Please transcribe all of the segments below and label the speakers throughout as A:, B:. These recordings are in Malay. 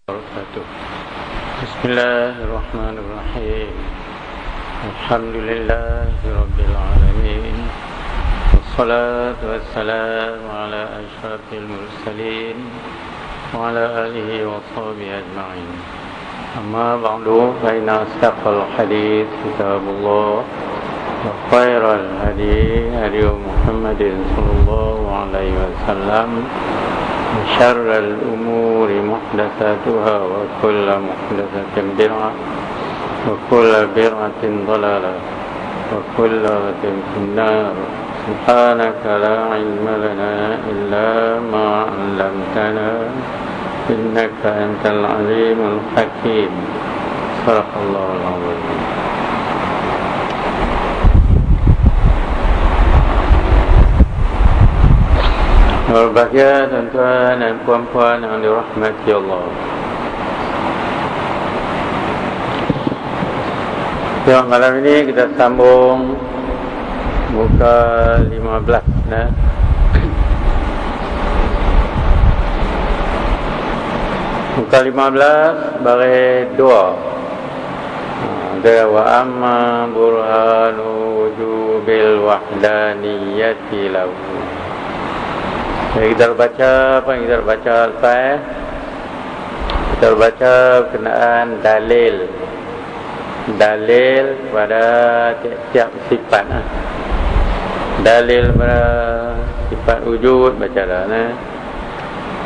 A: wabarakatuh. Bismillahirrahmanirrahim. Alhamdulillahirabbil alamin. Wassalatu wassalamu ala asyrafil mursalin wa ala alihi wa sahbihi ajma'in. Amma ba'du, fa inna asdaqal hadits kitabullah wa khairal hadi hadi Muhammadin sallallahu alaihi wasallam. شر الأمور محدثاتها وكل محدثة بدعة وكل بدعة ضلالة وكل ضلالة في النار. سبحانك لا علم لنا إلا ما علمتنا إنك أنت العليم الحكيم. صدق الله العظيم. Berbahagia tuan-tuan dan puan-puan yang dirahmati Allah. Malam ini kita sambung muka 15 nah. Muka 15 baris 2. Ada wa amma burhanu wujubil wahdaniyati lahu. Kita baca apa yang kita baca lepas. Kita baca berkenaan dalil pada tiap-tiap sifat. Dalil pada sifat wujud baca dah.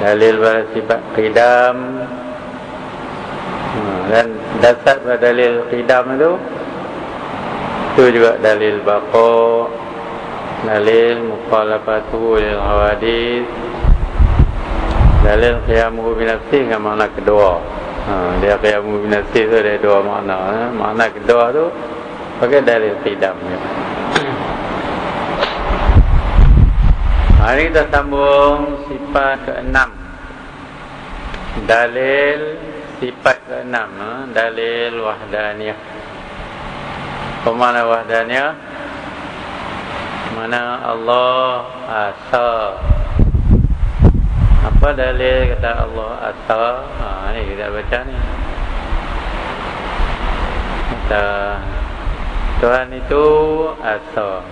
A: Dalil pada sifat qidam. Dan dasar pada dalil qidam itu juga dalil baqa, dalil mukhalafatu lil hawadith, dalil qiyamuhu binafsi dengan makna kedua. Dia qiyamuhu binafsi tu ada dua makna. Makna kedua tu pakai dalil qidam. Hari kita sambung sifat ke-6. Dalil sifat ke-6, dalil wahdaniyah. Apa makna wahdaniyah? Mana Allah asa. Apa dalil kata Allah asa? Ni kita baca ni. Kata Tuhan itu asa.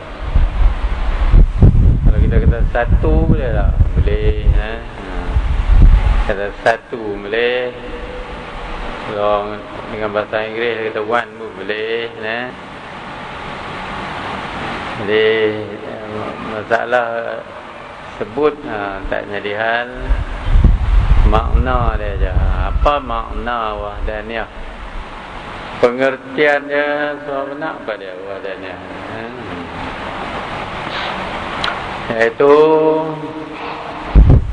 A: Kalau kita kata satu boleh tak? Boleh. Kata satu boleh. Kalau dengan bahasa Inggeris kata one pun boleh. Jadi masalah sebut tak jadi hal, makna dia je. Apa makna wahdaniyah? Pengertian dia sebenar apa dia wahdaniyah? Iaitu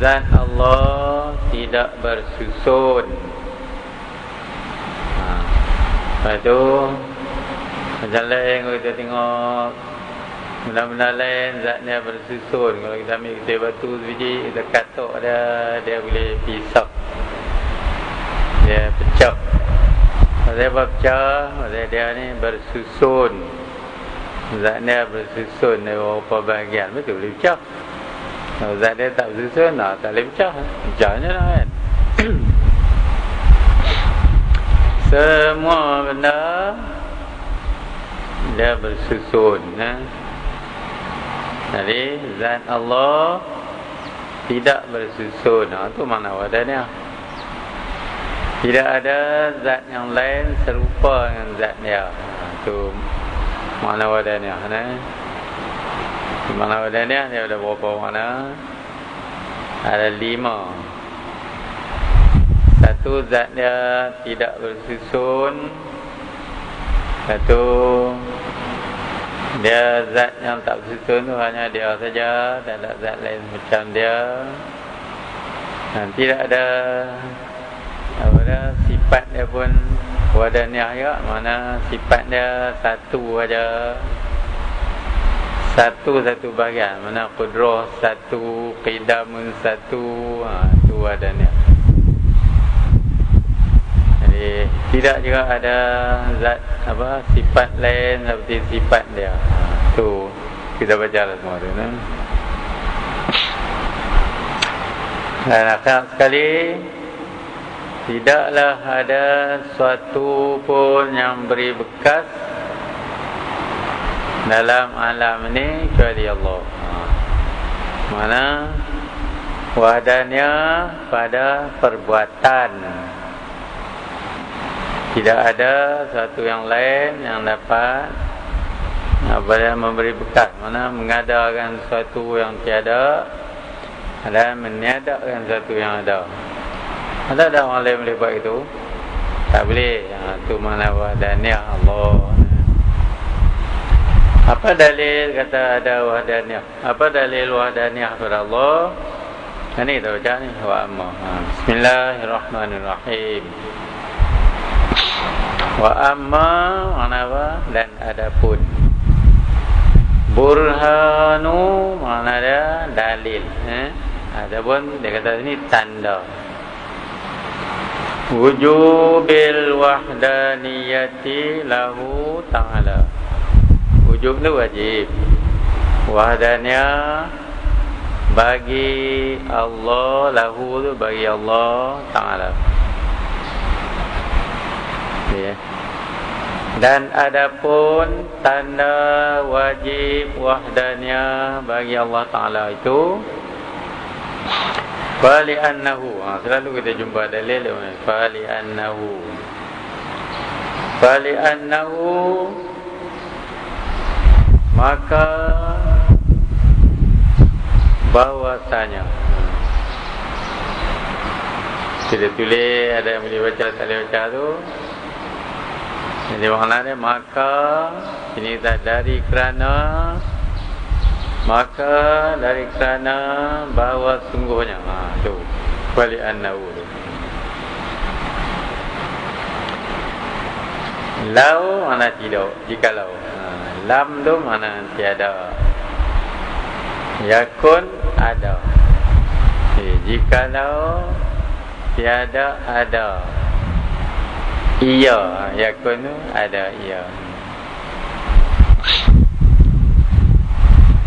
A: zat Allah tidak bersusun. Lepas tu macam lain kalau kita tengok benda-benda lain zatnya bersusun. Kalau kita ambil kita batu sebiji, kita katuk dia boleh pisah, dia pecah. Maksudnya apa pecah? Maksudnya dia ni bersusun. Zatnya bersusun dari beberapa bahagian, betul boleh pecah. Kalau zat dia tak bersusun, tak boleh pecah. Pecahnya lah kan. Semua benda dia bersusun. Jadi zat Allah tidak bersusun. Itu makna wahdaniyah. Tidak ada zat yang lain serupa dengan zat dia. Itu makna wahdaniyah. Makna wahdaniyah dia ada berapa makna? Ada 5. Satu, zat dia tidak bersusun. Satu, dia zat yang tak bersusun tu hanya dia saja, tak ada zat lain macam dia. Dan tidak ada sifat dia pun wahdaniyah juga. Mana sifat dia satu saja, satu bahagian. Mana qudrah satu, qidamun satu, itu wahdaniyah. Jadi tidak juga ada zat sifat lain seperti sifat dia. Tu kita baca semua tu. Dan akhir sekali tidaklah ada suatu pun yang beri bekas dalam alam ini kecuali Allah. Mana wahdaniyah pada perbuatan. Tidak ada satu yang lain yang dapat memberi bekas. Mana mengadakan sesuatu yang tiada dan meniadakan sesuatu yang ada. Ada orang lain boleh buat itu? Tak boleh. Itu mana wahdaniyah Allah. Apa dalil kata ada wahdaniyah? Apa dalil wahdaniyah kepada Allah? Ini kita baca ni. Wa amma. Bismillahirrahmanirrahim. Wa amma mana apa? Dan adapun. Burhanu mana dia? Dalil. Adapun dia kata ini tanda. Wujubil wahdaniyati lahu ta'ala. Wujub tu wajib. Wahdaniyah bagi Allah, lahu tu bagi Allah ta'ala. Ya. Dan adapun tanda wajib wahdaniyah bagi Allah ta'ala itu fali annahu. Selalu kita jumpa dalil fali annahu. Fali annahu, maka bahwasanya. Kita tulis, ada yang boleh baca, tak boleh baca tu. Jadi maknanya maka ini tak dari kerana, maka dari kerana bahawa sungguhnya. Tu fali annahu. Lau mana tidak, jikalau. Lam tu mana tiada. Yakun ada. Jikalau tiada ada. Iya, yakun tu ada iya.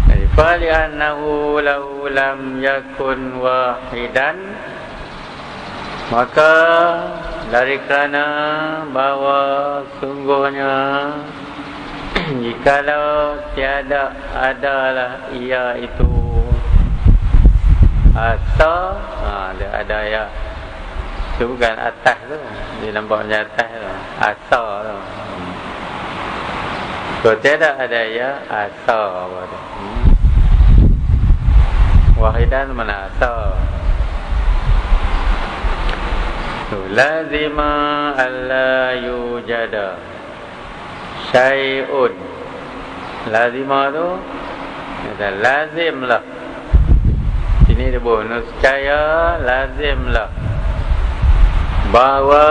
A: Jadi fali annahu lau lam yakun wahidan, maka dari kerana bahawa sungguhnya jikalau tiada adalah ia itu asa, ada ya. Itu bukan atas tu, dia nampak macam atas tu, asa tu. Kalau tiada ada ya asa apa tu. Wahidan mana asa. Lazima alla yujada syai'un. Lazima tu kata lazimlah. Sini dia bonus caya lazimlah bahawa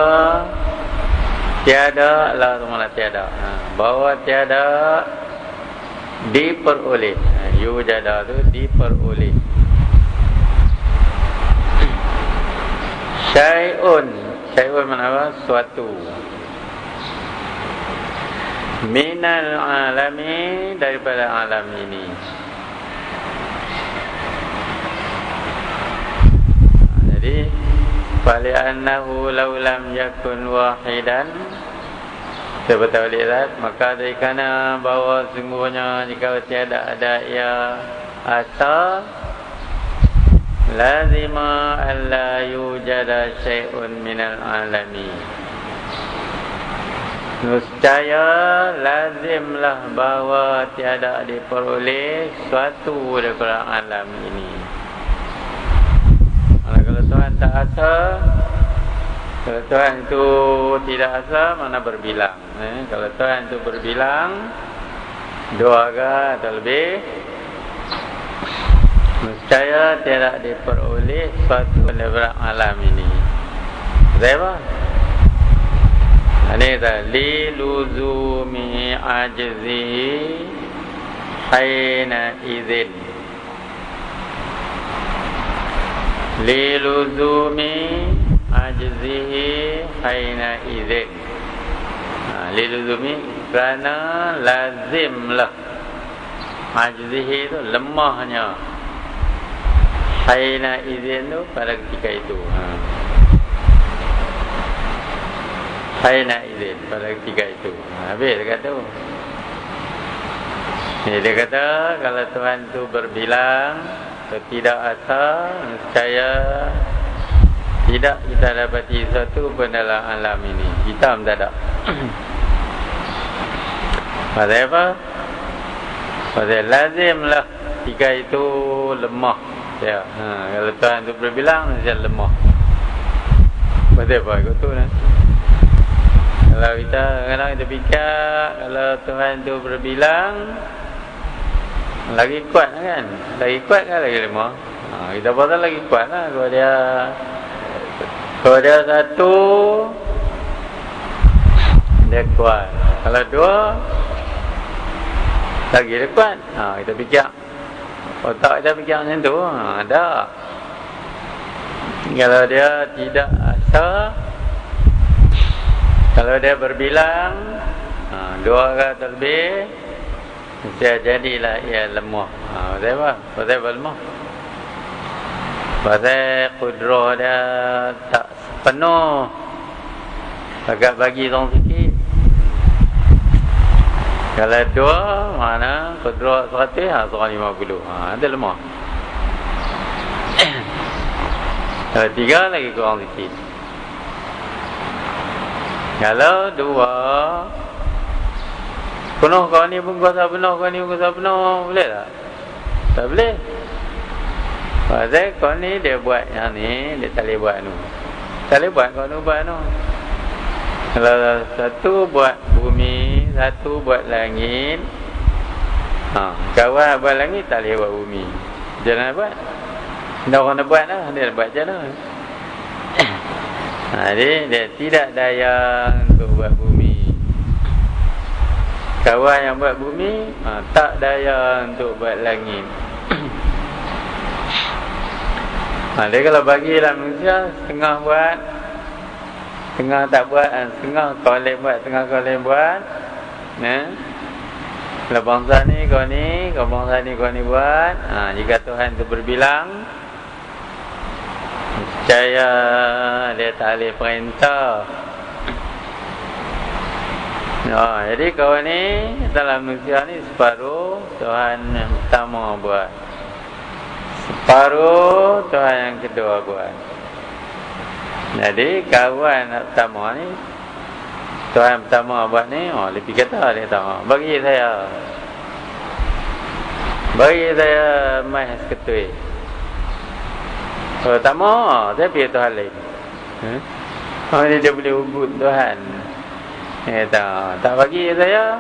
A: tiada lah tu mana tiada. Bahawa tiada diperoleh. Yujada tu diperoleh. Syai'un. Syai'un mana apa? Suatu. Minal alami, daripada alam ini. Jadi fali annahu law lam yakun wahidan, sebetul lihat, maka dari kerana bahawa sungguhnya jika tiada ada ia asa, lazima alla yujada syai'un minal alami. Nescaya lazimlah bahawa tiada diperoleh suatu daripada alam ini. Kalau Tuhan tak asa, kalau Tuhan itu tidak asa, mana berbilang. Kalau Tuhan itu berbilang, dua atau lebih, nescaya tiada diperoleh suatu daripada alam ini. Siapa? Ini kata li luzumi ajzihi haina idzin. Li luzumi ajzihi haina idzin. Li luzumi kerana lazimlah. Ajzihi itu lemahnya. Haina idzin tu pada ketika itu. Aina izin pada ketika itu. Habis dia kata. Dia kata kalau Tuhan tu berbilang tidak asa, nescaya tidak kita dapati sesuatu pun dalam alam ini. Kita mendadak. Pasal apa? Pasal lazimlah ketika itu lemah. Ya. Kalau Tuhan tu berbilang, nescaya lemah. Pasal apa? Ikut tu lah. Kalau kita kadang kita fikir kalau Tuhan tu berbilang lagi kuat kan? Lagi kuat kan lagi lemah? Kita pasal lagi kuat lah kalau dia satu dia kuat. Kalau dua lagi dia kuat. Kita fikir otak kita fikir macam tu. Ada. Kalau dia tidak asa, kalau dia berbilang dua kali lebih, mesti jadilah ia lemah. Pasal apa? Pasal apa lemah? Pasal kudrah dia tak penuh. Agak bagi orang sikit. Kalau dua, mana kudrah 100, 150. Dia lemah. Kalau tiga, lagi kurang sikit. Kalau dua penuh kau ni pun kuasa penuh, kau ni pun kuasa penuh, boleh tak? Tak boleh. Pasal kau ni dia buat yang ni, dia tak boleh buat tu. Tak boleh buat kau ni buat tu. Kalau satu buat bumi, satu buat langit, kawan buat langit tak boleh buat bumi. Jangan buat. Dah orang nak buat lah, dia nak buat macam mana? Dia tidak daya untuk buat bumi. Kawan yang buat bumi tak daya untuk buat langit. Dia kalau bagilah manusia setengah buat, setengah tak buat, setengah kau boleh buat, setengah kau boleh buat. Kalau bangsa ni kau ni, kau bangsa ni kau ni buat. Jika Tuhan tu berbilang, percaya dia tak boleh perintah. Jadi kau ni dalam manusia ni separuh Tuhan yang pertama buat, separuh Tuhan yang kedua buat. Jadi kawan yang pertama ni, Tuhan yang pertama buat ni, lebih kata dia tahu. Bagi saya mai seketui. Pertama, saya pilih Tuhan lain. Dia boleh ubud Tuhan. Tak bagi saya.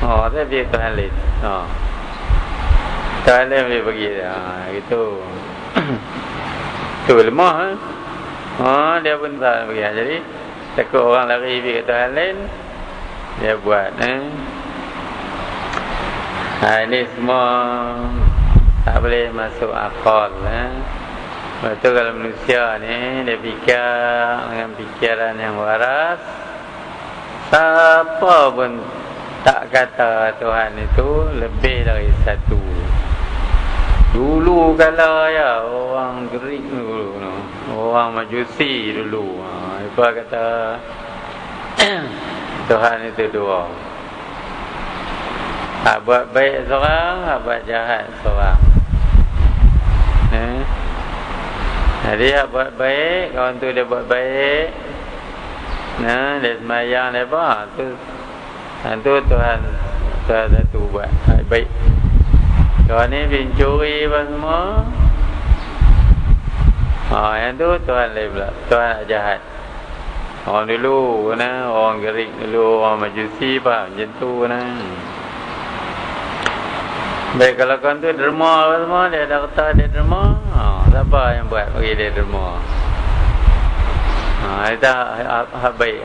A: Saya pilih Tuhan lain. Tuhan lain boleh bagi saya. Itu. Itu lemah. Dia pun tak bagi. Jadi, takut orang lari pergi ke Tuhan lain, dia buat. Ini semua tak boleh masuk akal. Lepas tu kalau manusia ni dia fikir dengan fikiran yang waras, siapa pun tak kata Tuhan itu lebih dari satu. Dulu kalau orang Greek dulu, orang Majusi dulu, mereka kata Tuhan itu dua. Buat baik seorang, buat jahat seorang. Jadi buat baik, kawan tu dia buat baik, dia semayang dia apa, tu Tuhan satu buat baik. Kawan ni pencuri apa semua, yang tu Tuhan lain pula, Tuhan nak jahat. Orang dulu orang Greek dulu, orang Majusi apa macam tu Baik, kalau kawan tu derma apa semua, dia dah kata dia derma, siapa yang buat bagi dia derma? Itu hak baik.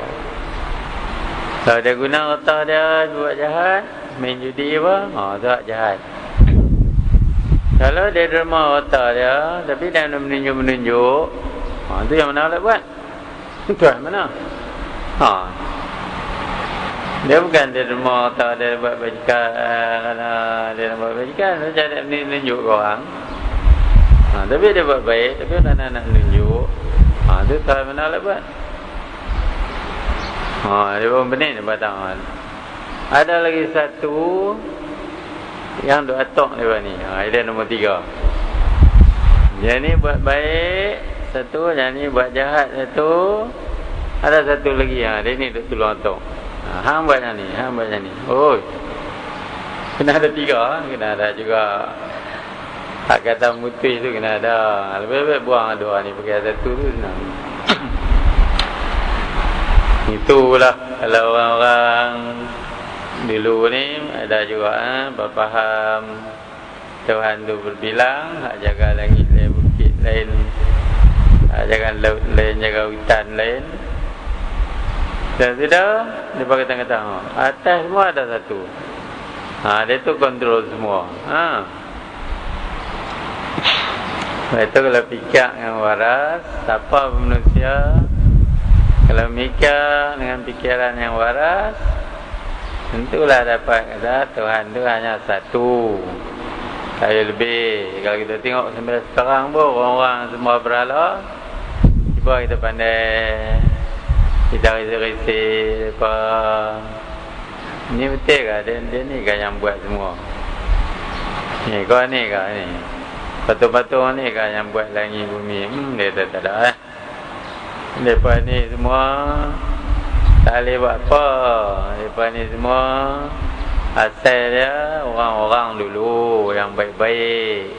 A: Kalau dia guna kata dia buat jahat, main judi apa, itu hak jahat. Kalau dia derma kata dia, tapi dia menunjuk-menunjuk, itu yang mana nak buat? Itu yang mana? Dia bukan dia derma kata dia buat bajikan, dia nak buat bajikan, dia cari menunjuk ke orang. Tapi dia buat baik, tapi nak menunjuk, itu tak mana nak buat. Dia pun benih dia batang. Ada lagi satu yang duk atok dia ni. Dia nombor 3. Yang ni buat baik satu, yang ni buat jahat satu. Ada satu lagi dia ni duk tolong atok. Hang buat yang ni, hang buat yang ni. Oh. Kena ada 3, kena ada juga. Tak kata mutus tu kena ada. Lebih-lebih buang 2 ni pakai satu tu senang. Itulah kalau orang-orang dulu ni ada juga berfaham Tuhan tu berbilang, hak jaga langit lain, bukit lain, hak jaga laut lain, jaga hutan lain. Dan sudah dia pakai kata atas semua ada satu. Dia tu kontrol semua. Itu kalau fikir yang waras, siapa manusia kalau mikir dengan fikiran yang waras, tentulah dapat kata Tuhan tu hanya satu. Saya lebih. Kalau kita tengok sampai sekarang pun orang-orang semua berhala, cuba kita pandai kita risih-risih apa. Ini betul ke? Dia ni kan yang buat semua. Ni kau ni ke ni? Patung-patung ni kan yang buat langit bumi. Dia tak ada Lepas ni semua tak boleh buat apa. Lepas ni semua asal dia orang-orang dulu yang baik-baik.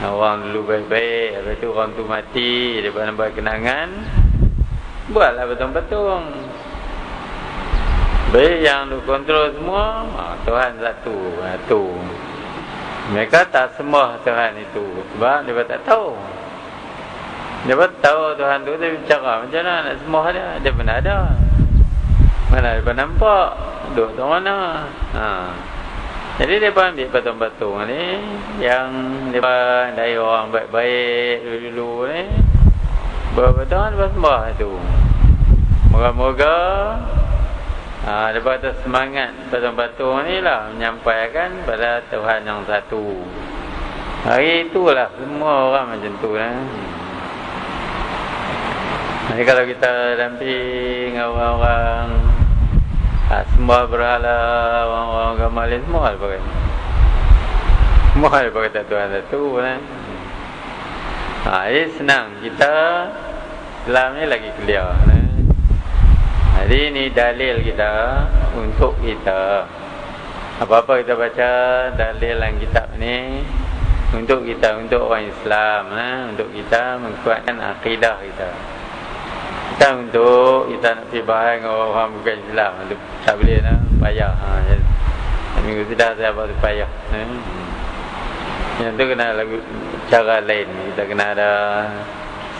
A: Orang dulu baik-baik. Lepas tu orang tu mati. Lepas nak buat kenangan, buatlah patung-patung. Baik yang duk kontrol semua, Tuhan satu. Tu mereka tak sembah Tuhan itu sebab dia tak tahu. Dia pun tahu Tuhan tu, dia bicara macam mana nak sembah dia. Dia pernah ada. Mana dia pernah nampak duduk tu mana. Jadi dia pun ambil patung-patung ni yang dia pun dari orang baik-baik dulu-dulu ni, berpatung dia pun sembah tu. Moga-moga dia pun ada semangat patung-patung ni lah menyampaikan pada Tuhan yang satu. Hari itulah semua orang macam tu lah. Jadi kalau kita damping orang-orang semua berhala, orang-orang agama lain, semua ada pakai. Semua ada pakai Tuhan satu lah. Jadi senang. Kita Islam ni lagi clear lah. Jadi ni dalil kita untuk kita. Apa-apa kita baca dalil dalam kitab ni untuk kita, untuk orang Islam untuk kita menguatkan akidah kita. Bukan untuk kita nak pergi bahang dengan orang bukan Islam. Tak boleh lah, payah. Minggu sudah saya buat payah. Yang tu kena lagu cara lain. Kita kena ada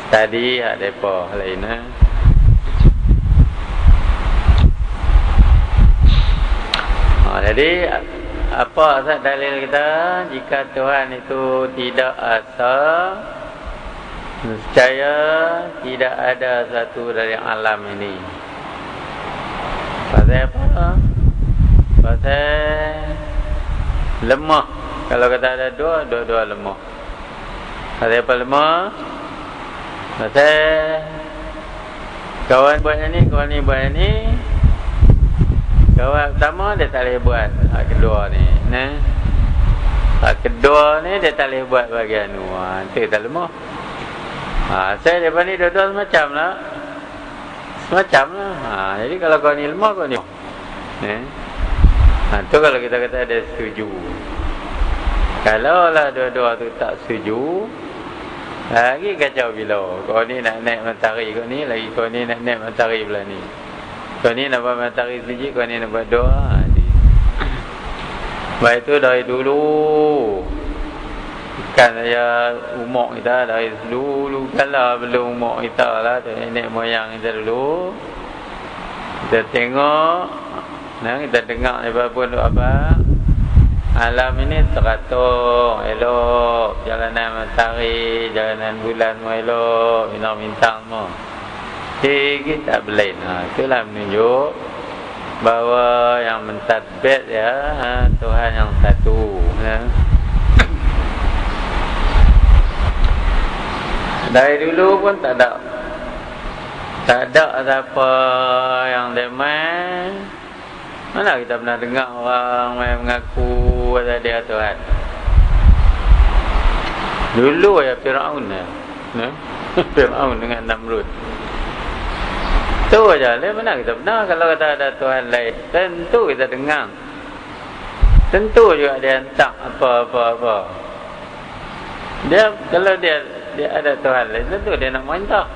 A: study, ada apa lain. Jadi apa asal dalil kita? Jika Tuhan itu tidak asal, nescaya tidak ada satu dari alam ini. Pasal apa? Pasal lemah. Kalau kata ada dua lemah. Pasal apa lemah? Pasal kawan buat ni, kawan ni buat ni. Kawan pertama dia tak boleh buat. Hak kedua ni, hak kedua ni dia tak boleh buat bahagian tu. Itu kita lemah. Saya daripada ni dua-dua semacam lah. Semacam lah. Jadi kalau kau ni lemah, kau ni tu kalau kita kata dia setuju. Kalau lah dua-dua tu tak setuju, lagi kacau bila. Kau ni nak naik matahari, kau ni lagi kau ni nak naik matahari belah ni. Kau ni nak buat matahari sendiri, kau ni nak buat doa. Baik tu dari dulu. Bukan saya umur kita dari dulu kala belum umur kita lah, nenek moyang kita dulu. Kita tengok, kita dengar apa pun apa. Alam ini teratur, elok, jalanan matahari, jalanan bulan semua elok, bintang-bintang semua. Kita belain. Itulah menunjuk bahawa yang mentadbir Tuhan yang satu. Dari dulu pun tak ada Tak ada siapa yang demen. Mana kita pernah dengar orang main mengaku ada dia Tuhan. Dulu ya Firaun ya. Firaun dengan Namrud. Tu aja lah, mana kita pernah kalau kata ada Tuhan lain. Tentu kita dengar. Tentu juga dia hantar apa. Dia kalau dia ada Tuhan lain, tentu dia nak merintah.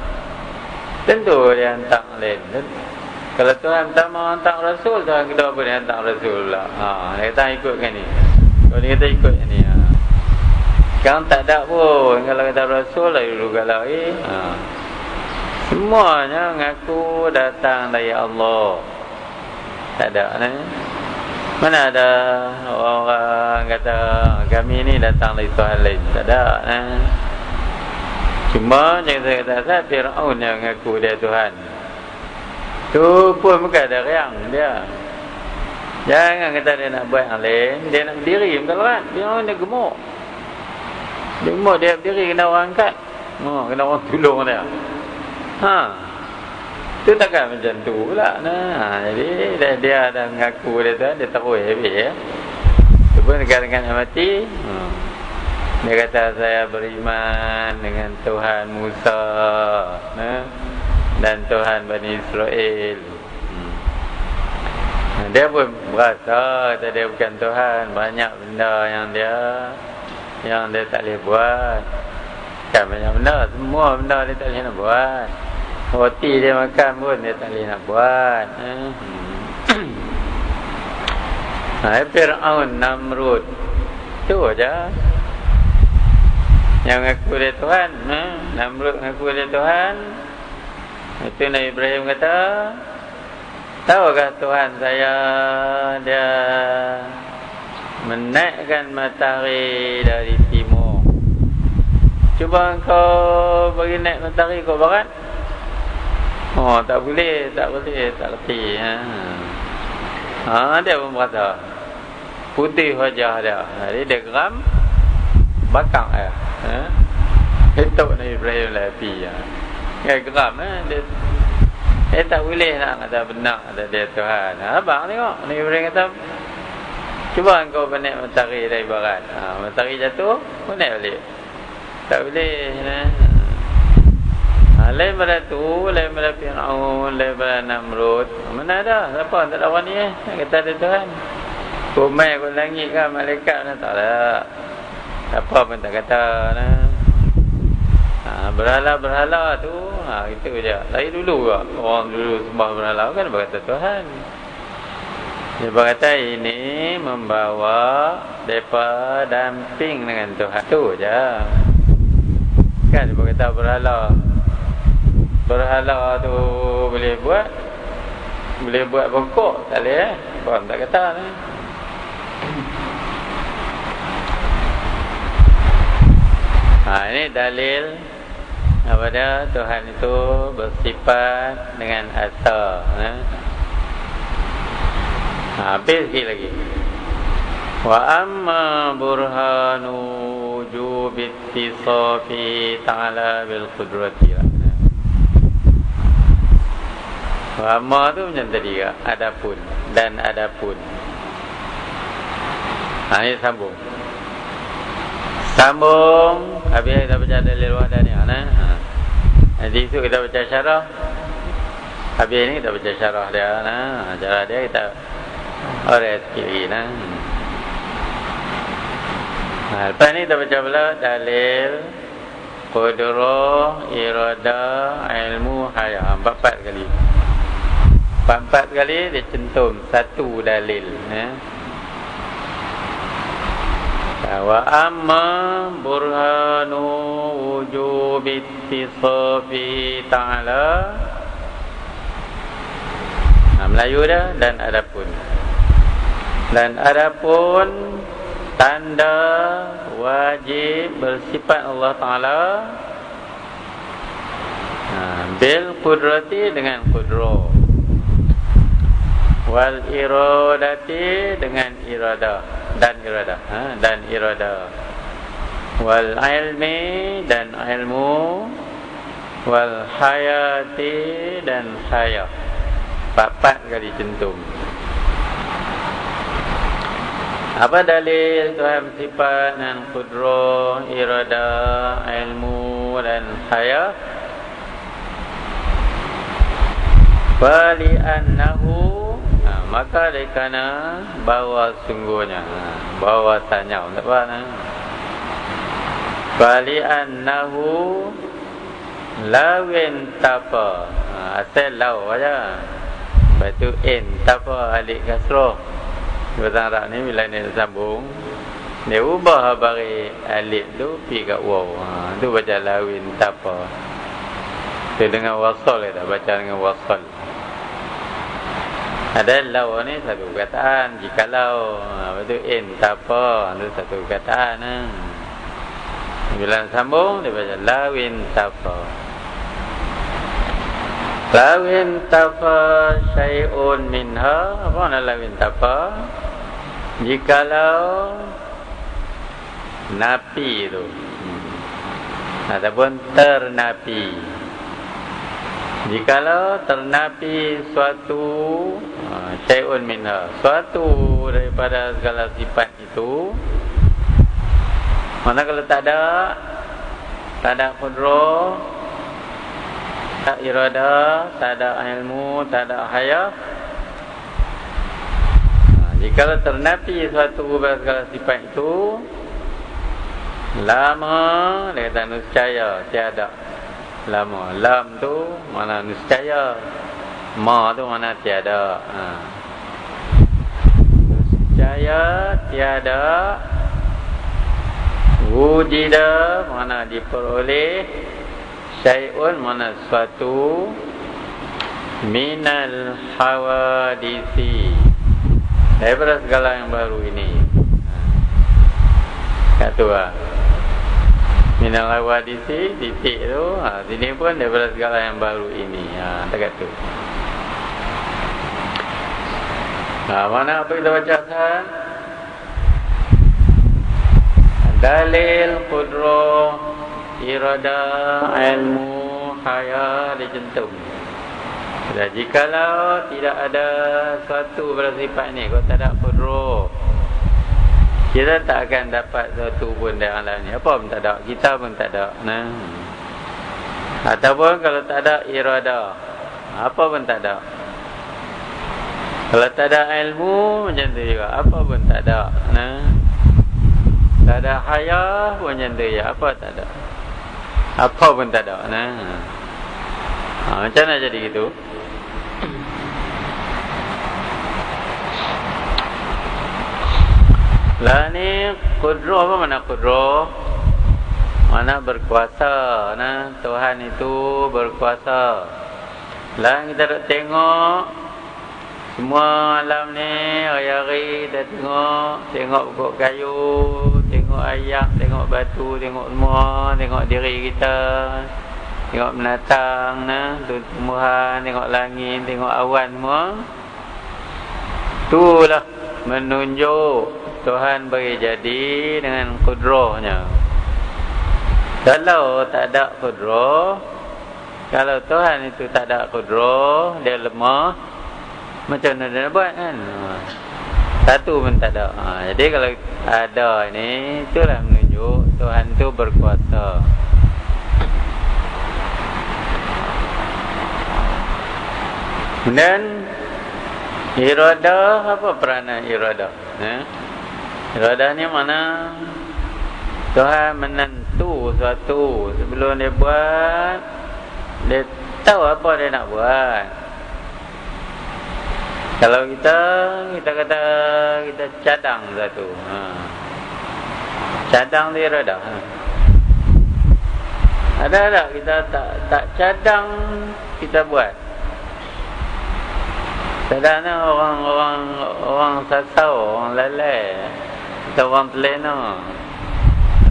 A: Tentu dia hantar lain. Kalau Tuhan pertama hantar Rasul, Tuhan kedua pun dia hantar Rasul pula. Dia kata ikutkan ni. Kalau dia kata ikut ni. Sekarang tak ada pun. Kalau kata Rasul lah dulu kalau semuanya mengaku datang dari Allah. Tak ada ni. Mana ada orang kata kami ni datang dari Tuhan lain. Tak ada ni. Cuma yang saya kata Firaun yang mengaku dia Tuhan. Tu pun bukan ada riang dia. Jangan kata dia nak buat yang lain, dia nak berdiri bukan kan. Firaun dia gemuk. Dia gemuk, dia berdiri kena orang angkat. Kena orang tolong dia. Tu takkan macam tu pula nah. Jadi dia ada mengaku dia Tuhan, dia terus habis ya. Tu pun kadang-kadang mati. Dia kata saya beriman dengan Tuhan Musa dan Tuhan Bani Israel. Dia pun berasa kata dia bukan Tuhan. Banyak benda yang dia tak boleh buat. Kan banyak benda, semua benda dia tak boleh nak buat. Roti dia makan pun dia tak boleh nak buat. Firaun, Namrud, tu aja yang mengaku dia Tuhan. Namrud mengaku dia Tuhan. Itu Nabi Ibrahim kata, tahukah Tuhan saya dia menaikkan matahari dari timur. Cuba engkau bagi naik matahari ke barat. Tak boleh, tak reti. Dia pun berkata putih wajah dia. Jadi dia geram, bakar air. Hidup Nabi Ibrahim lah api. Dia geram dia tak boleh nak kata benar ada dia Tuhan. Abang tengok Nabi Ibrahim kata, cuba engkau naik matahari dari barat. Matahari jatuh, kau naik balik. Tak boleh. Lain pada tu, lain pada Firaun, lain pada Namrud. Mana ada? Siapa tak ada orang ni nak kata ada Tuhan? Kau main ke langit kan, malaikat kan? Tak ada. Siapa pun tak kata. Berhala-berhala tu, itu je. Dari dulu ke? Orang dulu sembah berhala kan berkata Tuhan. Dia berkata ini membawa mereka damping dengan Tuhan. Tu je. Kan dia berkata berhala. Berhala tu boleh buat bongkok. Tak boleh Orang tak kata ni. Ini dalil kepada Tuhan itu bersifat dengan asa. Habis sikit lagi. Wa amma burhanu wujubit tisafi ta'ala bil qudrati. Wa amma tu macam tadi ke? Adapun dan adapun. Ini sambung. Habis kita baca dalil wahdaniyah. Nanti esok kita baca syarah. Habis ni kita baca syarah dia. Syarah dia kita orang sikit lagi. Lepas ni kita baca pula dalil qudrah, iradah, ilmu, haya. Empat kali. Empat kali dia centum satu dalil. Wa amma burhanu wujubi ittisafi ta'ala. Melayu dah. Dan adapun tanda wajib bersifat Allah Ta'ala bil qudrati dengan qudrah, wal iradati dengan iradah dan iradah, wal ilmi dan ilmu, wal hayati dan hayah. 4 kali centum. Apa dalil Tuhan sifat dan qudrah, iradah, ilmu dan hayah? Bali annahu, maka dikana bahawa sungguhnya, bahawasanya, tak apa? Bali annahu lawin tapa, asal law aja. Lepas tu in tapa alik kasrah. Bahasa Arab ni bila ni sambung, dia ubah bagi alif tu pi kat waw. Tu baca lawin tapa. Tu dengan wasal dia tak baca dengan wasal. Ada law ni satu kataan, jikalau. Lepas tu in tapa, tu satu kataan. Bila sambung dia baca lawin tapa. Lawin tapa syai'un minha. Apa makna lawin tapa? Jikalau napi tu ataupun ternapi. Jikalau ternapi suatu syai'un minha, suatu daripada segala sifat itu. Mana kalau tak ada qudrah, tak iradah, tak ada ilmu, tak ada hayah. Jika ternapi suatu segala sifat itu, lama dia kata niscaya, tiada. Lama, lam tu mana niscaya, ma tu mana tiada. Niscaya, tiada. Wujida mana diperoleh, syai'un mana suatu, minal hawadisi, daripada segala yang baru ini. Kata minal hawadisi, titik tu, sini pun daripada segala yang baru ini. Tak kata. Mana apa kita baca kan? Dalil, qudrah, iradah, ilmu, hayah dijentum. Dan jikalau tidak ada suatu pada sifat ni, kalau tak ada qudrah, kita tak akan dapat suatu pun dari alam ni. Apa pun tak ada, kita pun tak ada. Ataupun kalau tak ada iradah, apa pun tak ada. Kalau tak ada ilmu, macam tu juga, apa pun tak ada. Tak ada hayah pun macam tu ya, apa tak ada. Apa pun tak ada. Macam mana jadi gitu? Lah ni qudrah, apa mana qudrah? Mana berkuasa. Tuhan itu berkuasa. Lah kita duk tengok semua alam ni, hari-hari kita tengok pokok kayu, tengok ayak, tengok batu, tengok semua, tengok diri kita, tengok binatang, tumbuhan, tengok langit, tengok awan semua. Itulah menunjuk Tuhan bagi jadi dengan kudrahnya. Kalau tak ada kudrah, kalau Tuhan itu tak ada kudrah, dia lemah, macam mana dia nak buat kan? Satu pun tak ada. Jadi kalau ada ni, itulah menunjuk Tuhan tu berkuasa. Dan iradah, apa peranan iradah? Iradah ni mana Tuhan menentu sesuatu sebelum dia buat, dia tahu apa dia nak buat. Kalau kita kata kita cadang satu, cadang dia iradah. Ada tak kita tak cadang kita buat? Kadang-kadang orang sasau, orang lalai, atau orang telena.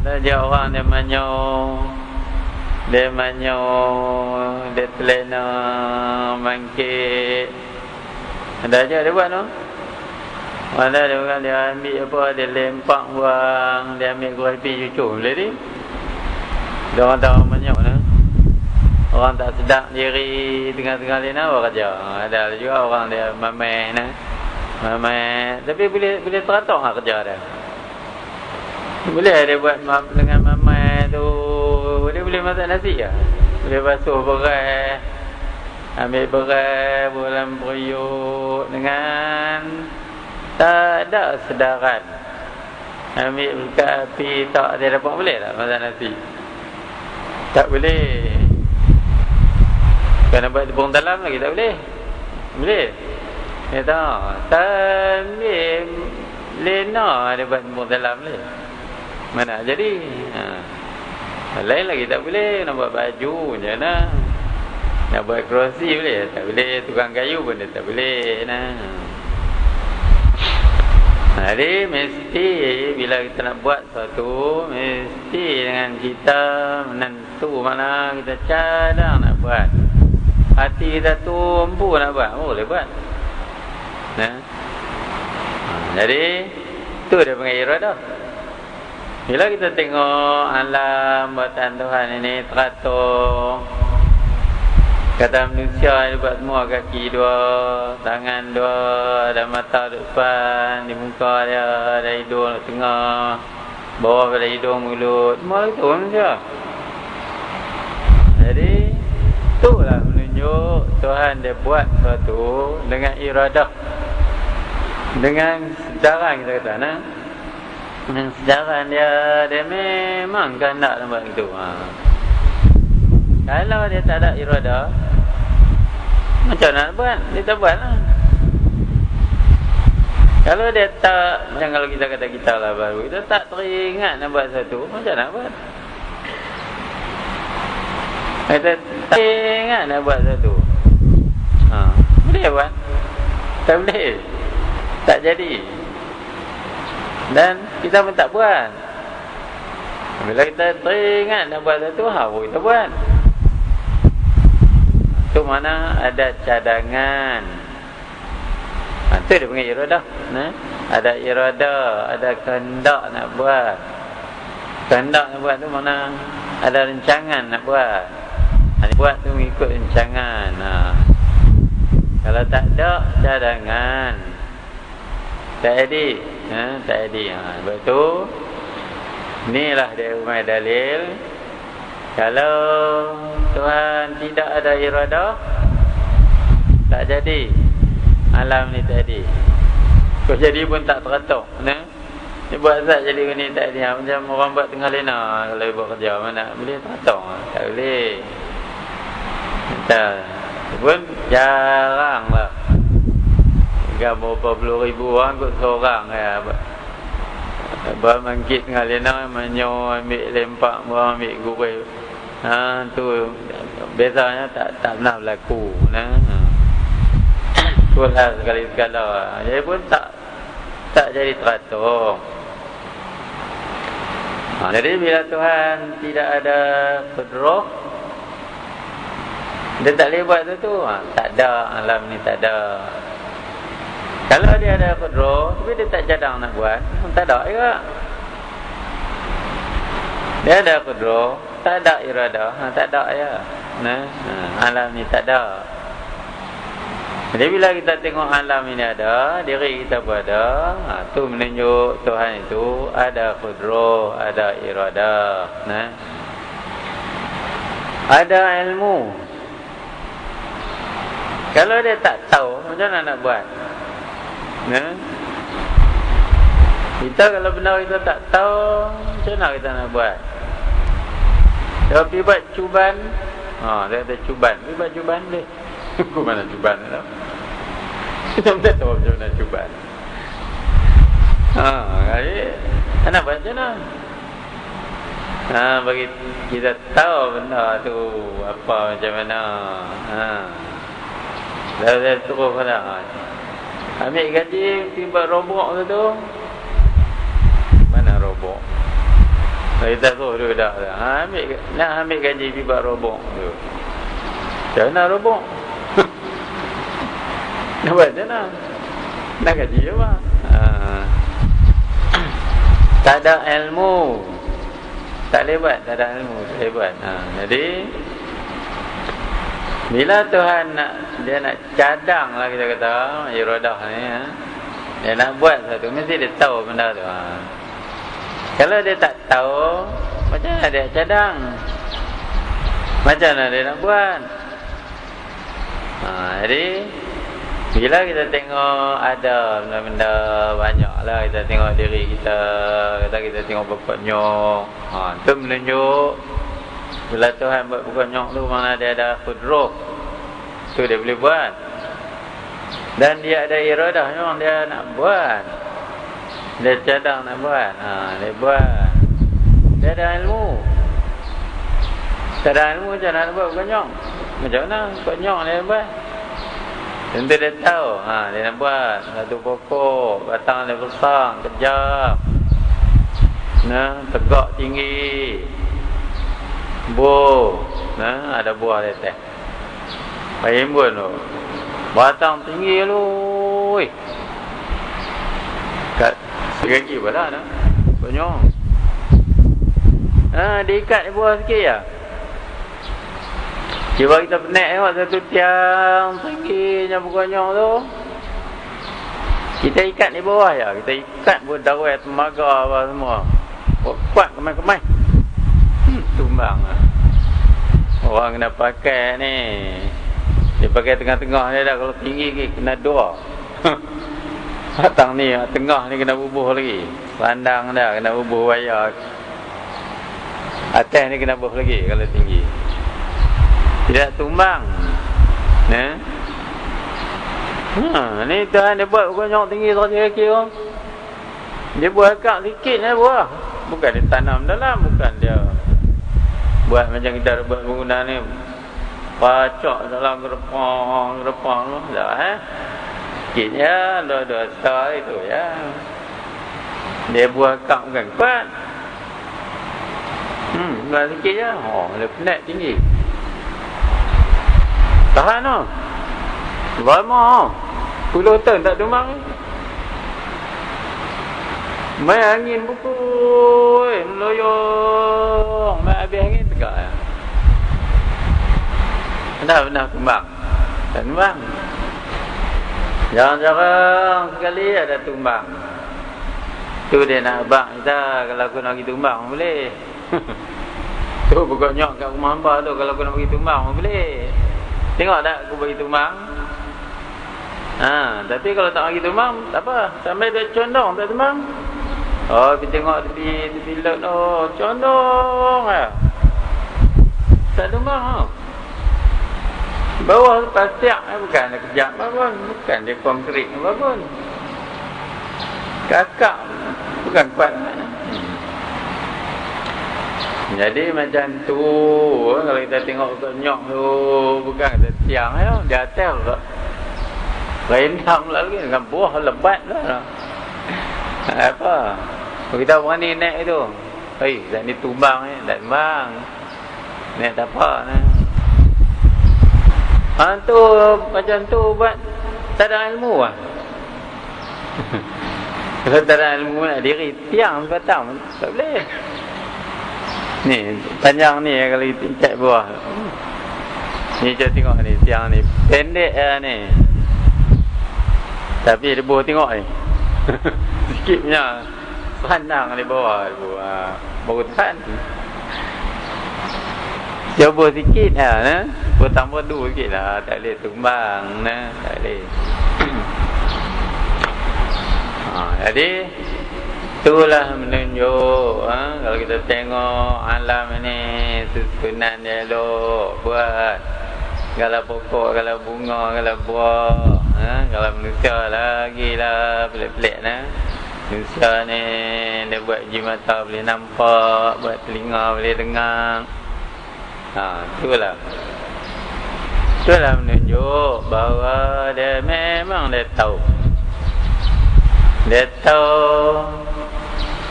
A: Ada je orang dia manyau, dia telena, mangkit. Ada je dia buat tu. Ada dia orang dia ambil apa, dia lempak buang, dia ambil gua api cucuk boleh ni. Dia orang tahu manyau lah. Orang tak sedar diri tengah-tengah lena apa kerja. Ada juga orang dia mamai nah. Mamai tapi boleh teratur ah kerja dia. Boleh dia buat dengan mamai tu, dia boleh masak nasi ke? Boleh basuh beras, ambil beras, bulan periuk dengan tak ada sedaran. Ambil buka api tak dia dapat boleh tak masak nasi? Tak boleh. Kena buat tepung dalam lagi tak boleh. Boleh. Ya tak. Tak lena dia buat tepung dalam boleh. Mana jadi lain lagi tak boleh. Nak buat baju je nak. Nak buat kerusi boleh. Tak boleh. Tukang kayu pun dia tak boleh nah. Jadi mesti bila kita nak buat sesuatu, mesti dengan kita menentu mana kita cadang nak buat. Hati kita tu mampu nak buat, boleh buat. Nah. Jadi tu dia panggil iradah. Bila kita tengok alam buatan Tuhan ini teratur, kata manusia dia buat semua, kaki dua, tangan dua, ada mata depan, di muka dia, ada hidung di tengah, bawah pada hidung, mulut, semua itu manusia. Jadi itulah menunjuk Tuhan dia buat sesuatu dengan iradah, dengan sedaran kita kata nah. Dengan sedaran dia memang kehendak nak buat itu. Kalau dia tak ada iradah, macam nak buat? Dia tak buat lah. Kalau dia tak, macam kalau kita kata kita lah baru, kita tak teringat nak buat satu, macam nak buat? Kita tak teringat nak buat satu, boleh buat? Tak boleh. Tak jadi. Dan kita pun tak buat. Bila kita teringat nak buat satu, kita buat. Tu mana ada cadangan. Tu dia panggil iradah. Ada iradah, ada kehendak nak buat. Kehendak nak buat tu mana ada rancangan nak buat. Buat tu mengikut rancangan. Kalau tak ada cadangan, tak jadi. Tak jadi. Sebab tu inilah dia umai dalil. Kalau Tuhan tidak ada iradah, tak jadi. Alam ni tak jadi. Kau jadi pun tak teratur. Dia buat zat jadi ni tak jadi. Macam orang buat tengah lena kalau buat kerja, mana boleh teratur? Tak boleh. Tak. Pun jarang lah. Berapa puluh ribu orang kot seorang ya. Bermangkit tengah lena, menyo ambil lempak, ambil gurih. Tu biasanya tak pernah berlaku. Itulah sekali-sekala. Jadi pun tak jadi teratur. Jadi bila Tuhan tidak ada qudrah, dia tak boleh buat tu. Tak ada, alam ni tak ada. Kalau dia ada qudrah, tapi dia tak cadang nak buat, tak ada juga. Dia ada qudrah, tak ada iradah, tak ada ya. Alam ni tak ada. Jadi bila kita tengok alam ini ada, diri kita pun ada, tu menunjuk Tuhan itu ada qudrah, ada iradah. Ada ilmu. Kalau dia tak tahu, macam mana nak buat? Kita kalau benar kita tak tahu, macam mana kita nak buat? Kalau pergi buat cuban, dia kata cuban, pergi buat cuban boleh. Ke mana cuban tu? Kita tak tahu macam mana cuban. Jadi nak buat macam mana? Bagi kita tahu benda tu apa macam mana. Dah terus dah. Ambil gaji tiba robok tu. Mana robok? Kita tu dah. Nak ambil gaji tiba robok tu. Macam mana robok? Nak buat macam mana? Nak gaji apa? Tak ada ilmu. Tak boleh buat, tak ada ilmu, tak boleh buat. Jadi Bila Tuhan dia nak cadang lah kita kata iradah ni dia nak buat satu mesti dia tahu benda tu Kalau dia tak tahu macam mana dia cadang, macam mana dia nak buat. Jadi bila kita tengok ada benda-benda banyak lah, kita tengok diri kita, kita tengok pokok nyok, tu menunjuk bila Tuhan buat pokok nyok tu mana dia ada kudroh, tu dia boleh buat. Dan dia ada iradah, memang dia nak buat, dia cadang nak buat, dia buat. Dia ada ilmu, tak ada ilmu macam mana nak buat pokok nyok, macam mana pokok nyok dia buat. Tentu dia tahu, dia nak buat satu pokok, batang dia besar, kejap, tegak tinggi, ada buah dia tak. Baik pun tu, batang tinggi lu, kat segagi pada dah, banyak. Diikat buah sikit ya. Cuba kita penek tengok satu tiang tingginya pokoknya tu. Kita ikat di bawah ya. Kita ikat buat darwah temaga apa semua. Kuat kemai-kemai. Tumbang lah. Orang kena pakai ni. Dia pakai tengah-tengah dia dah. Kalau tinggi kena dua. Batang ni tengah ni kena bubuh lagi. Pandang dah kena bubuh wayar. Atas ni kena bubuh lagi kalau tinggi. Tidak tumbang. Ni Tuhan dia buat pokok nyok tinggi 100 kaki tu. Dia buat akak sikit je buah. Bukan dia tanam dalam, bukan dia buat macam kita buat bangunan ni. Pacak dalam gerepang tu. Tak sikit je, dua-dua star itu ya. Dia buat akak bukan kuat. Buat sikit je. Dia penat tinggi. Tahan tu. Lama 10 tahun tak tumbang. Main angin pukul, meloyong, main habis angin tegak ya. Pernah tumbang. Tak tumbang. Jarang-jarang sekali ada tumbang. Tu dia nak abang kita, kalau aku nak pergi tumbang boleh. Tu pokok nyok kat rumah hamba tu, kalau aku nak pergi tumbang boleh. Tengok tak aku bagi tumbang. Tapi kalau tak bagi tumbang, tak apa. Sampai dia condong tak tumbang. Pergi tengok tepi laut tu, condong lah. Tak tumbang Bawah tu pasir, bukan dia kejap apa, bukan dia konkrit apa pun. Kakak bukan kuat. Jadi macam tu, kalau kita tengok nyok tu, bukan kata tiang ya, di atas tu. Rendang lagi dengan buah lebat lah. Apa? Kita berani naik tu. Tak ni tumbang tak tumbang. Naik tak apa tu macam tu buat tak ada ilmu lah. Kalau tak ada ilmu nak diri tiang batang tak boleh. Ni panjang ni kalau ikat buah. Ni cuba tengok ni tiang ni pendek ni. Tapi dia buah tengok ni. Sikit punya pandang di bawah baru tahan. Cuba sikit lah buat tambah dua sikit lah. Tak boleh tumbang tak boleh. Jadi itulah menunjuk kalau kita tengok alam ini susunan dia elok buat. Kalau pokok, kalau bunga, kalau buah, kalau manusia lagi lah pelik-pelik manusia ni dia buat ji mata boleh nampak, buat telinga boleh dengar. Itulah menunjuk bahawa dia memang dia tahu. Dia tahu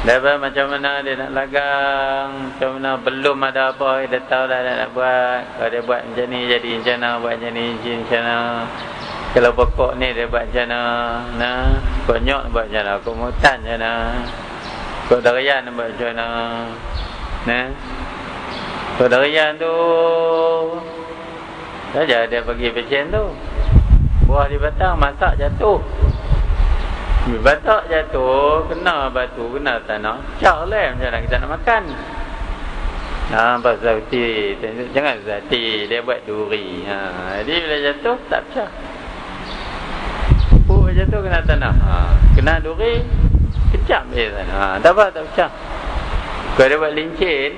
A: dapat macam mana dia nak lagang, macam mana belum ada apa dia tahu dah dia nak buat. Kalau dia buat macam ni jadi macam mana, buat macam ni jadi macam mana. Kalau pokok ni dia buat macam mana, pokok nyok buat macam mana, pokok mutan macam mana, pokok darian buat macam mana. Pokok darian tu Saja dia bagi pecen tu. Buah di batang masak jatuh. Batak jatuh, kena batu, kena tanah. Cak lah macam mana kita nak makan. Pasal Zati, jangan Zati, dia buat duri. Jadi bila jatuh, tak pecah. Pupuk jatuh kena tanah. Kena duri, kecap dia tanah. Tak apa, tak pecah. Kalau dia buat lincin,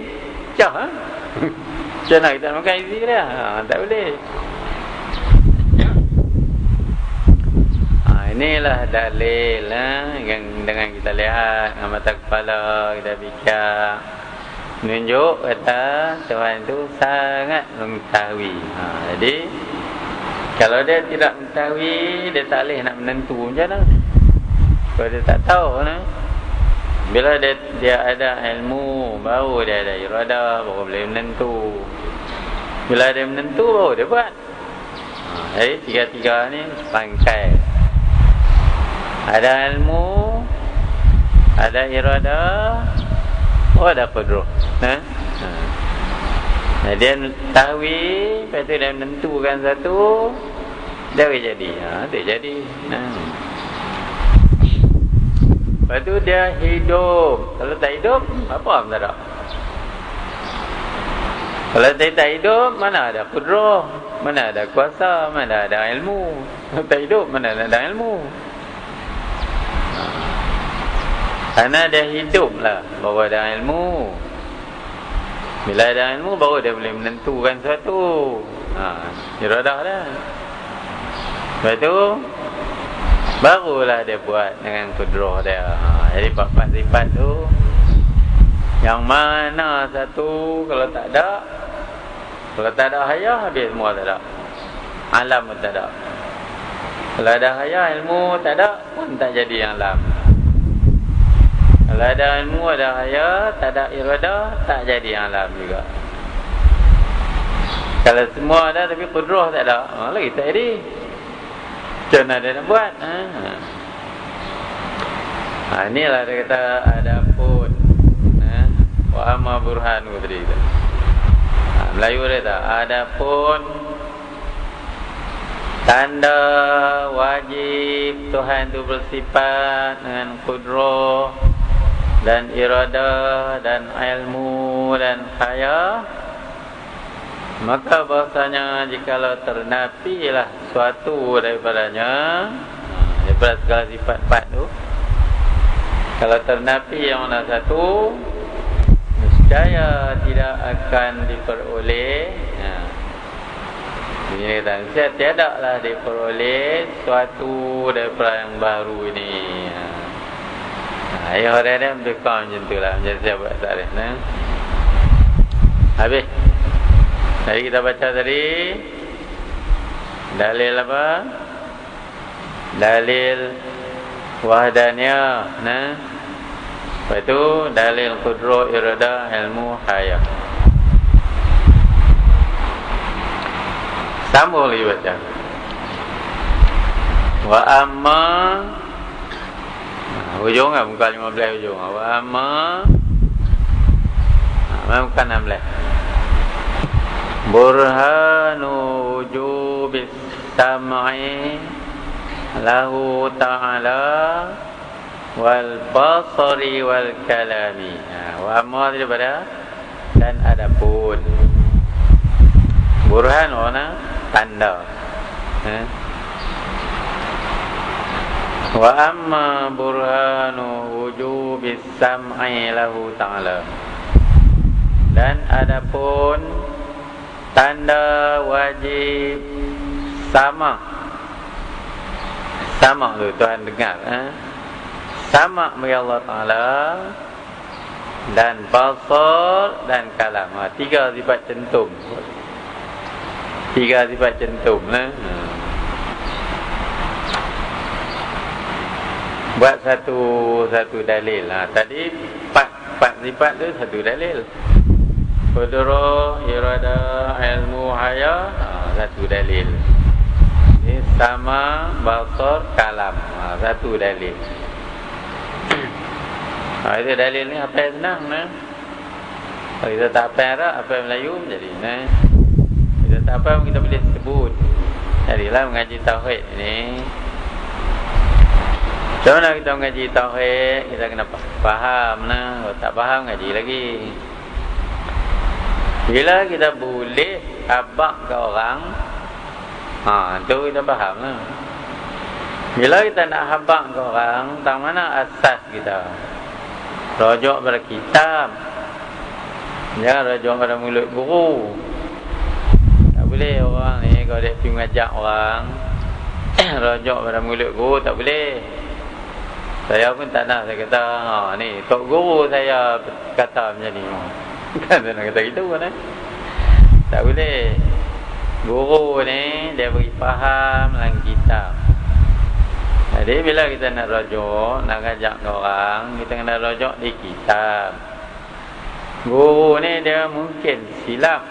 A: pecah. Macam mana kita nak makan isi dia? Tak boleh. Inilah dalil yang dengan kita lihat dengan mata kepala, kita fikir, menunjuk kata Tuhan itu sangat mengetahui. Jadi kalau dia tidak mengetahui, dia tak boleh nak menentu macam mana. Kalau dia tak tahu bila dia ada ilmu, baru dia ada iradah, baru boleh menentu. Bila dia menentu, baru dia buat. Jadi tiga-tiga ni sepangkai. Ada ilmu, ada iradah, ada qudrah. Dia tahui, lepas tu dia menentukan satu, dia boleh jadi. Dia jadi. Lepas tu dia hidup. Kalau tak hidup, apa pun tak ada. Kalau dia tak hidup, mana ada qudrah, mana ada kuasa, mana ada ilmu. Kalau tak hidup, mana ada ilmu. Karena dia hiduplah, baru ada ilmu. Bila ada ilmu, baru dia boleh menentukan sesuatu. Iradah dah. Lepas tu, barulah dia buat dengan kudrah dia. Jadi empat sifat tu, yang mana satu kalau tak ada hayah, habis semua tak ada. Alam pun tak ada. Kalau ada hayah, ilmu tak ada, pun tak jadi yang alam. Kalau ada ilmu, ada hayat, tak ada iradah, tak jadi yang alam juga. Kalau semua ada tapi qudrah tak ada, lagi tak jadi. Macam mana dia nak buat? Inilah dia kata ada pun. Wa amma burhan tadi. Melayu dia tak? Ada pun tanda wajib Tuhan itu bersifat dengan qudrah dan iradah dan ilmu dan hayah, maka bahasanya jikalau ternafilah suatu daripadanya, daripada segala sifat empat tu, kalau ternafi yang mana satu, nescaya tidak akan diperoleh. Ini kata, tiada lah diperoleh suatu daripada yang baru ini. Ya orang dia mendekat macam tu lah, macam saya buat tarikh. Habis. Jadi kita baca tadi dalil apa? Dalil wahdaniyah. Lepas tu dalil qudrah, iradah, ilmu, hayah. Sambung lagi baca. Wa amma, hujung kan, muka 15 hujung. Wa amma, bukan 16. Burhanu wujubis sam'i lahu ta'ala wal basari wal kalami. Wa amma daripada dan adapun. Burhan mana? Tanda. Wa amma burhanu wujubis sam'i lahu ta'ala. Dan adapun tanda wajib sama. Sama tu Tuhan dengar. Sama bagi Allah Ta'ala. Dan basar dan kalam. Tiga sifat centum. Tiga sifat centum. Buat satu dalil. Tadi empat sifat tu satu dalil. Qudrah, iradah, ilmu, hayah, satu dalil. Ini sama, basar, kalam, satu dalil. Itu dalil ni apa yang senang. Kalau kita tak apa Arab, apa yang Melayu jadi. Kita tak faham kita boleh sebut. Jadilah mengaji tauhid ni. Macam mana kita mengaji tauhid? Kita kena faham lah. Kalau tak faham, ngaji lagi. Bila kita boleh habaq ke orang, tu kita faham lah. Bila kita nak habaq ke orang, tang mana asas kita? Rujuk pada kitab. Jangan rujuk pada mulut guru. Tak boleh orang ni kalau dia pergi mengajak orang rujuk pada mulut guru, tak boleh. Saya pun tak nak. Saya kata, ni tok guru saya kata macam ni. Kan dia nak kata gitu kan tak boleh. Guru ni dia beri faham dalam kitab. Jadi bila kita nak rujuk, nak ajak orang, kita kena rujuk di kitab. Guru ni dia mungkin silap.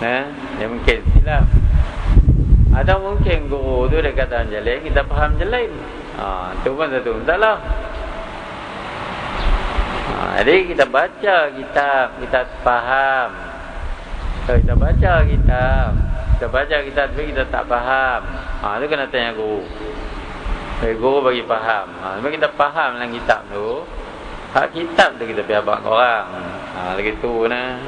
A: Dia mungkin silap. Atau mungkin guru tu dia kata jelek, kita faham jelek. Tu pun satu masalah. Jadi kita baca kitab, kita faham. Kalau kita baca kitab tapi kita tak faham, tu kena tanya guru. Guru bagi faham. Sebab kita faham dalam kitab tu, hak kitab tu kita pergi abang orang. Lagi tu nah.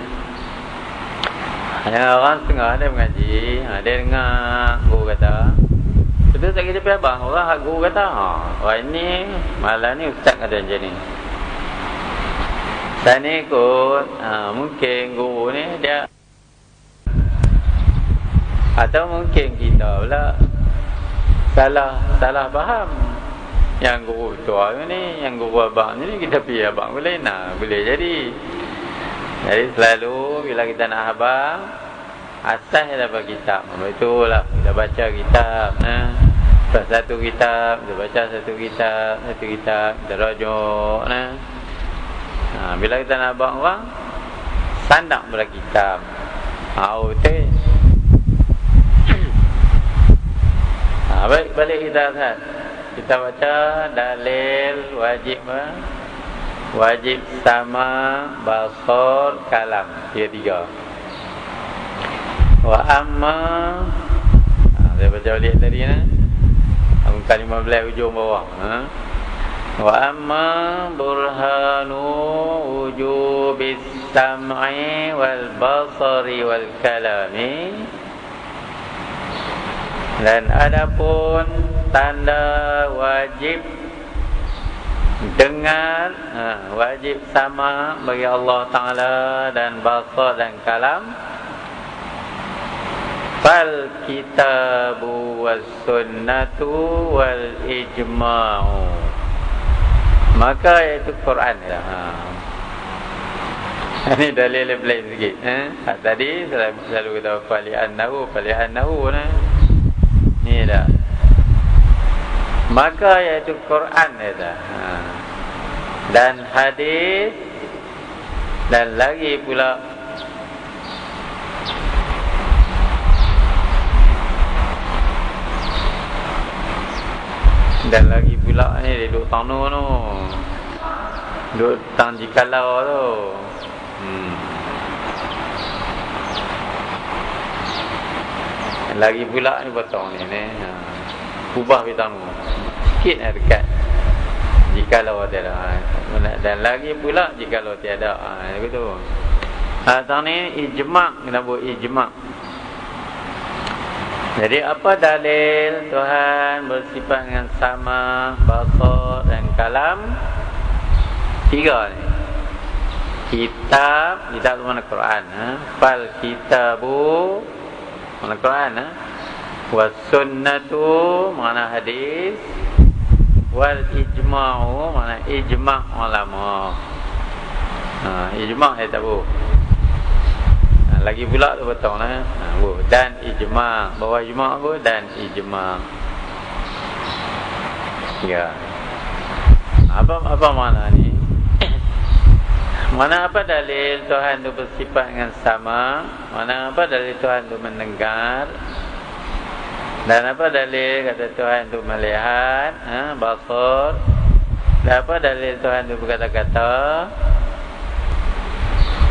A: Ada orang setengah dia mengaji, dia dengar guru kata. Betul tak kita pergi abang orang, hak guru kata, orang ni malam ni ustaz kata macam ni. Dan ni kot, mungkin guru ni dia, atau mungkin kita pula salah faham. Yang guru tua ni, yang guru abang ni, kita pergi abang boleh jadi. Jadi selalu bila kita nak abang, asas dapat kitab. Itulah kita baca kitab. Satu kitab, kita baca satu kitab, kita rujuk. Bila kita nak abang orang, sandak pada kitab. Betul. Baik, balik kita Ustaz. Kita baca dalil wajib sama basar kalam. Tiga. Wa amma, saya baca balik tadi muka 15 ujung bawah. Wa amma burhanu wujubis sam'i wal basari wal kalami. Dan adapun tanda wajib dengar, wajib sama bagi Allah Ta'ala dan basar dan kalam, fal kitabu was sunnatu wal ijma'u, maka iaitu Quran lah. Ini dalil lain sikit. Tadi selalu kita fali'annahu ni dah. Maka iaitu Quran dah. Dan hadis, dan lagi pula ni dia duduk tanu tu. Duduk tang jikalau tu. Lagi pula ni potong ni ubah bintang sikit dekat jikalau tiada. Dan lagi pula jikalau tiada. Begitu. Tang ni ijma', kena buat ijma'. Jadi apa dalil Tuhan bersifat dengan sama basar dan kalam? Tiga ni. Kitab tu mana Quran, fal kitabu mana Quran, was sunnatu mana hadis, wal ijma'u mana ijma' ulama. Ijma' tahu. Lagi pula tu betul dan ijma', bawah ijma' apa dan ijma'. Ya. Apa makna ni? Mana apa dalil Tuhan itu bersifat dengan sama? Mana apa dalil Tuhan itu mendengar? Dan apa dalil kata Tuhan itu melihat? Basar. Dan apa dalil Tuhan itu berkata-kata?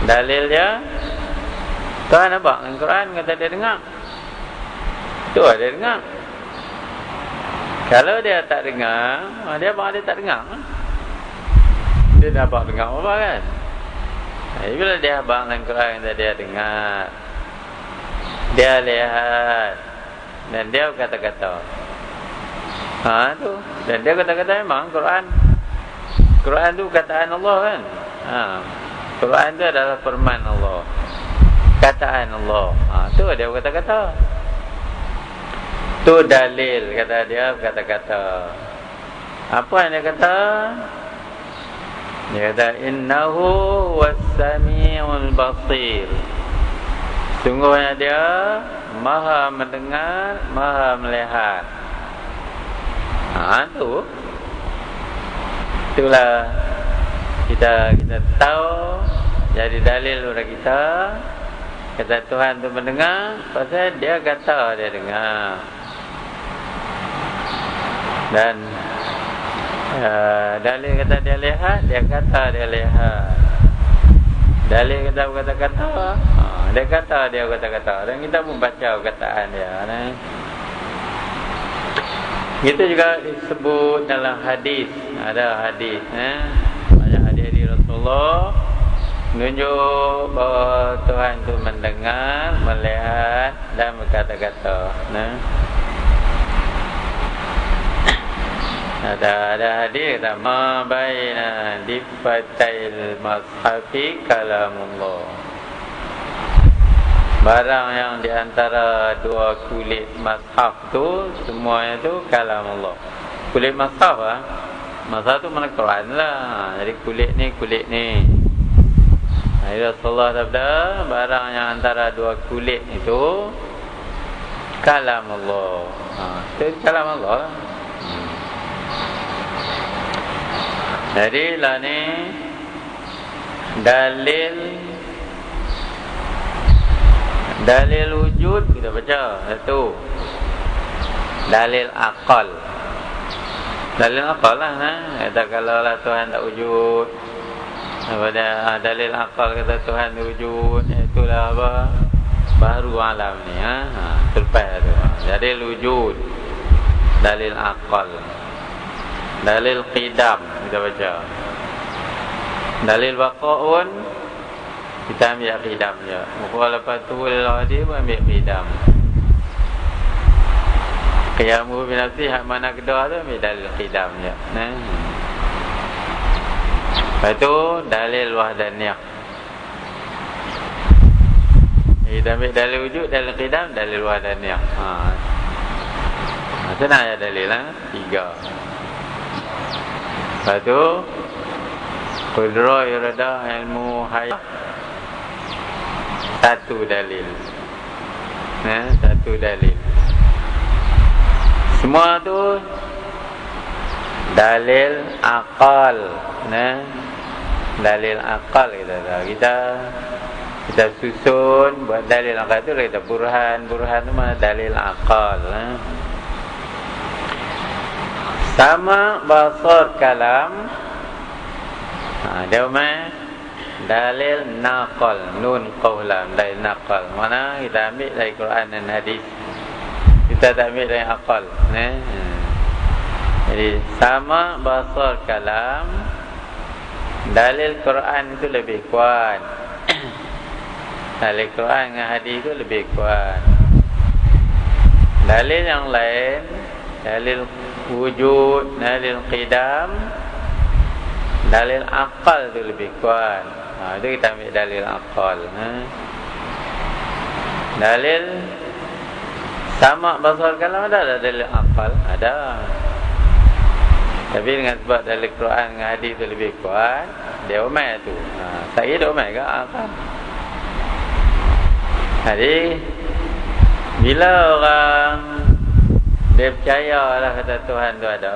A: Dalilnya Tuhan nampak dengan Quran kata dia dengar. Tu dia dengar. Kalau dia tak dengar, dia tak dengar. Dia dah abang dengar apa kan? Bila dia abang dengan Quran kata dia dengar, dia lihat, dan dia kata-kata. Tu. Dan dia kata-kata memang Quran tu kataan Allah kan. Quran tu adalah firman Allah, kataan Allah. Tu dia kata-kata. Tu dalil kata dia kata-kata. Apa yang dia kata? Dia kata innahu was-sami'ul basir. Sungguhnya dia Maha mendengar, Maha melihat. Itulah kita tahu jadi dalil kepada kita. Kata Tuhan tu mendengar, pasal dia kata dia dengar. Dan dalil kata dia lihat, dia kata dia lihat. Dalil kata kata-kata, dia kata dia kata-kata. Dan kita pun baca kataan dia. Itu juga disebut dalam hadis. Ada hadis, banyak hadis Rasulullah menunjuk bahawa Tuhan itu mendengar, melihat dan berkata-kata. Ada hadis kata ma baina difatil mashafi kalamullah. Barang yang di antara dua kulit mushaf tu semuanya tu kalamullah. Kulit mushaf mushaf tu mana Quran lah. Jadi kulit ni. Rasulullah sabda barang yang antara dua kulit itu kalamullah. Itu kalamullah lah. Jadi lah ni dalil wujud kita baca satu. Dalil akal. Dalil akal lah kata kalau lah Tuhan tak wujud. Pada dalil akal kata Tuhan wujud, itulah apa? Baru alam ni terlepas tu. Dalil wujud. Dalil akal. Dalil qidam kita baca. Dalil baqa'un kita ambil qidam je. Muka lepas tu dia pun ambil qidam. Qiyamu binafsi hak mana kedua tu ambil dalil qidam je. Lepas tu dalil wahdaniyah. Kita ambil dalil wujud, dalil qidam, dalil wahdaniyah. Senang ya dalil tiga. Lepas tu qudrah, iradah, ilmu, hayat. Satu dalil. Satu dalil. Semua tu dalil akal. Dalil akal kita susun buat dalil akal tu kita burhan tu mana dalil akal. Sama basar kalam. Dia dalil naqal, nun qawlan, dalil naqal. Mana kita ambil dari Quran dan hadis. Kita tak ambil dari akal. Jadi sama basar kalam. Dalil Quran itu lebih kuat. Dalil Quran dengan hadis itu lebih kuat. Dalil yang lain, dalil wujud, dalil qidam, dalil akal tu lebih kuat. Itu kita ambil dalil akal. Dalil sama basar kalam ada dalil akal? Ada. Tapi dengan sebab dalil Quran dengan hadis tu lebih kuat, dia umai tu. Saya dia umai ke akal? Jadi bila orang dia percaya lah kata Tuhan tu ada,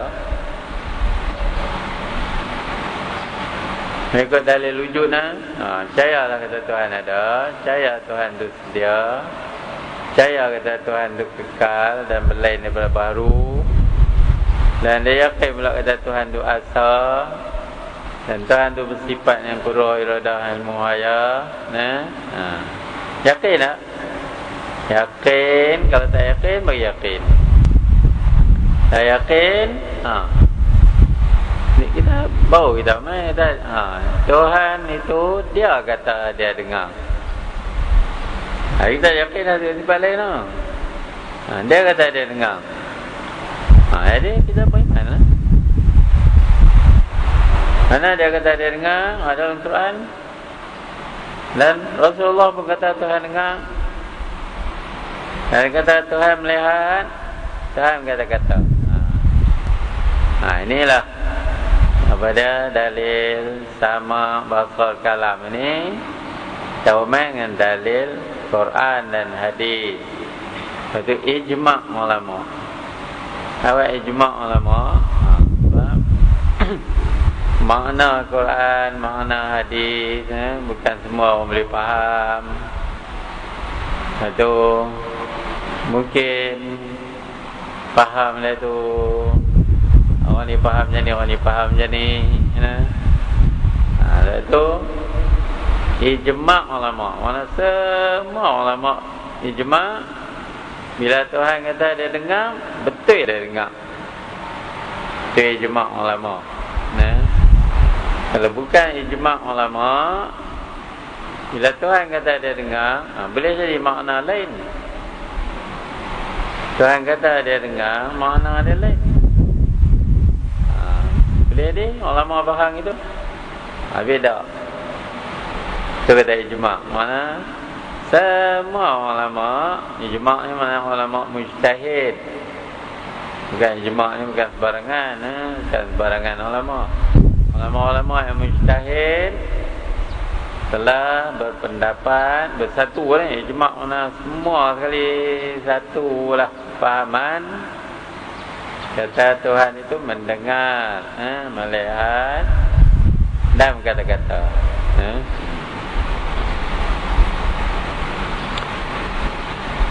A: mengikut dalil wujud percaya lah kata Tuhan ada, percaya Tuhan tu sedia, percaya kata Tuhan tu kekal dan berlain daripada baru, dan dia yakin pula kata Tuhan tu asal, dan Tuhan tu bersifat yang pura iradah ilmu hayat. Yakin tak? Yakin. Kalau tak yakin, bagi yakin. Tak yakin, kita baru kita main Tuhan itu dia kata dia dengar. Kita yakin ada tempat lain lah. Dia kata dia dengar. Jadi kita beriman lah. Mana dia kata dia dengar ada dalam Quran. Dan Rasulullah pun kata Tuhan dengar. Dan kata Tuhan melihat, Tuhan kata-kata. Inilah pada dalil sama basar kalam ini tawamak dengan dalil Quran dan hadis. Itu ijma' ulama. Apa ijma' ulama? Makna Quran, makna hadis, bukan semua orang boleh faham. Itu mungkin faham lah tu. Orang ni faham macam ni, orang ni faham macam ni. Itu ijma' ulama. Mana semua ulama ijma'. Bila Tuhan kata dia dengar, betul dia dengar. Itu ijma' ulama. Kalau bukan ijma' ulama, bila Tuhan kata dia dengar, boleh jadi makna lain. Tuhan kata dia dengar, makna dia lain. Boleh dia ulama faham itu? Beda. Itu kata ijma'. Mana semua ulama, ijma' ni mana ulama mujtahid. Bukan ijma' ni bukan sebarangan, bukan sebarangan ulama. Ulama-ulama yang mujtahid telah berpendapat bersatu ni. Ijma' mana semua sekali satulah fahaman. Kata Tuhan itu mendengar, melihat dan kata-kata.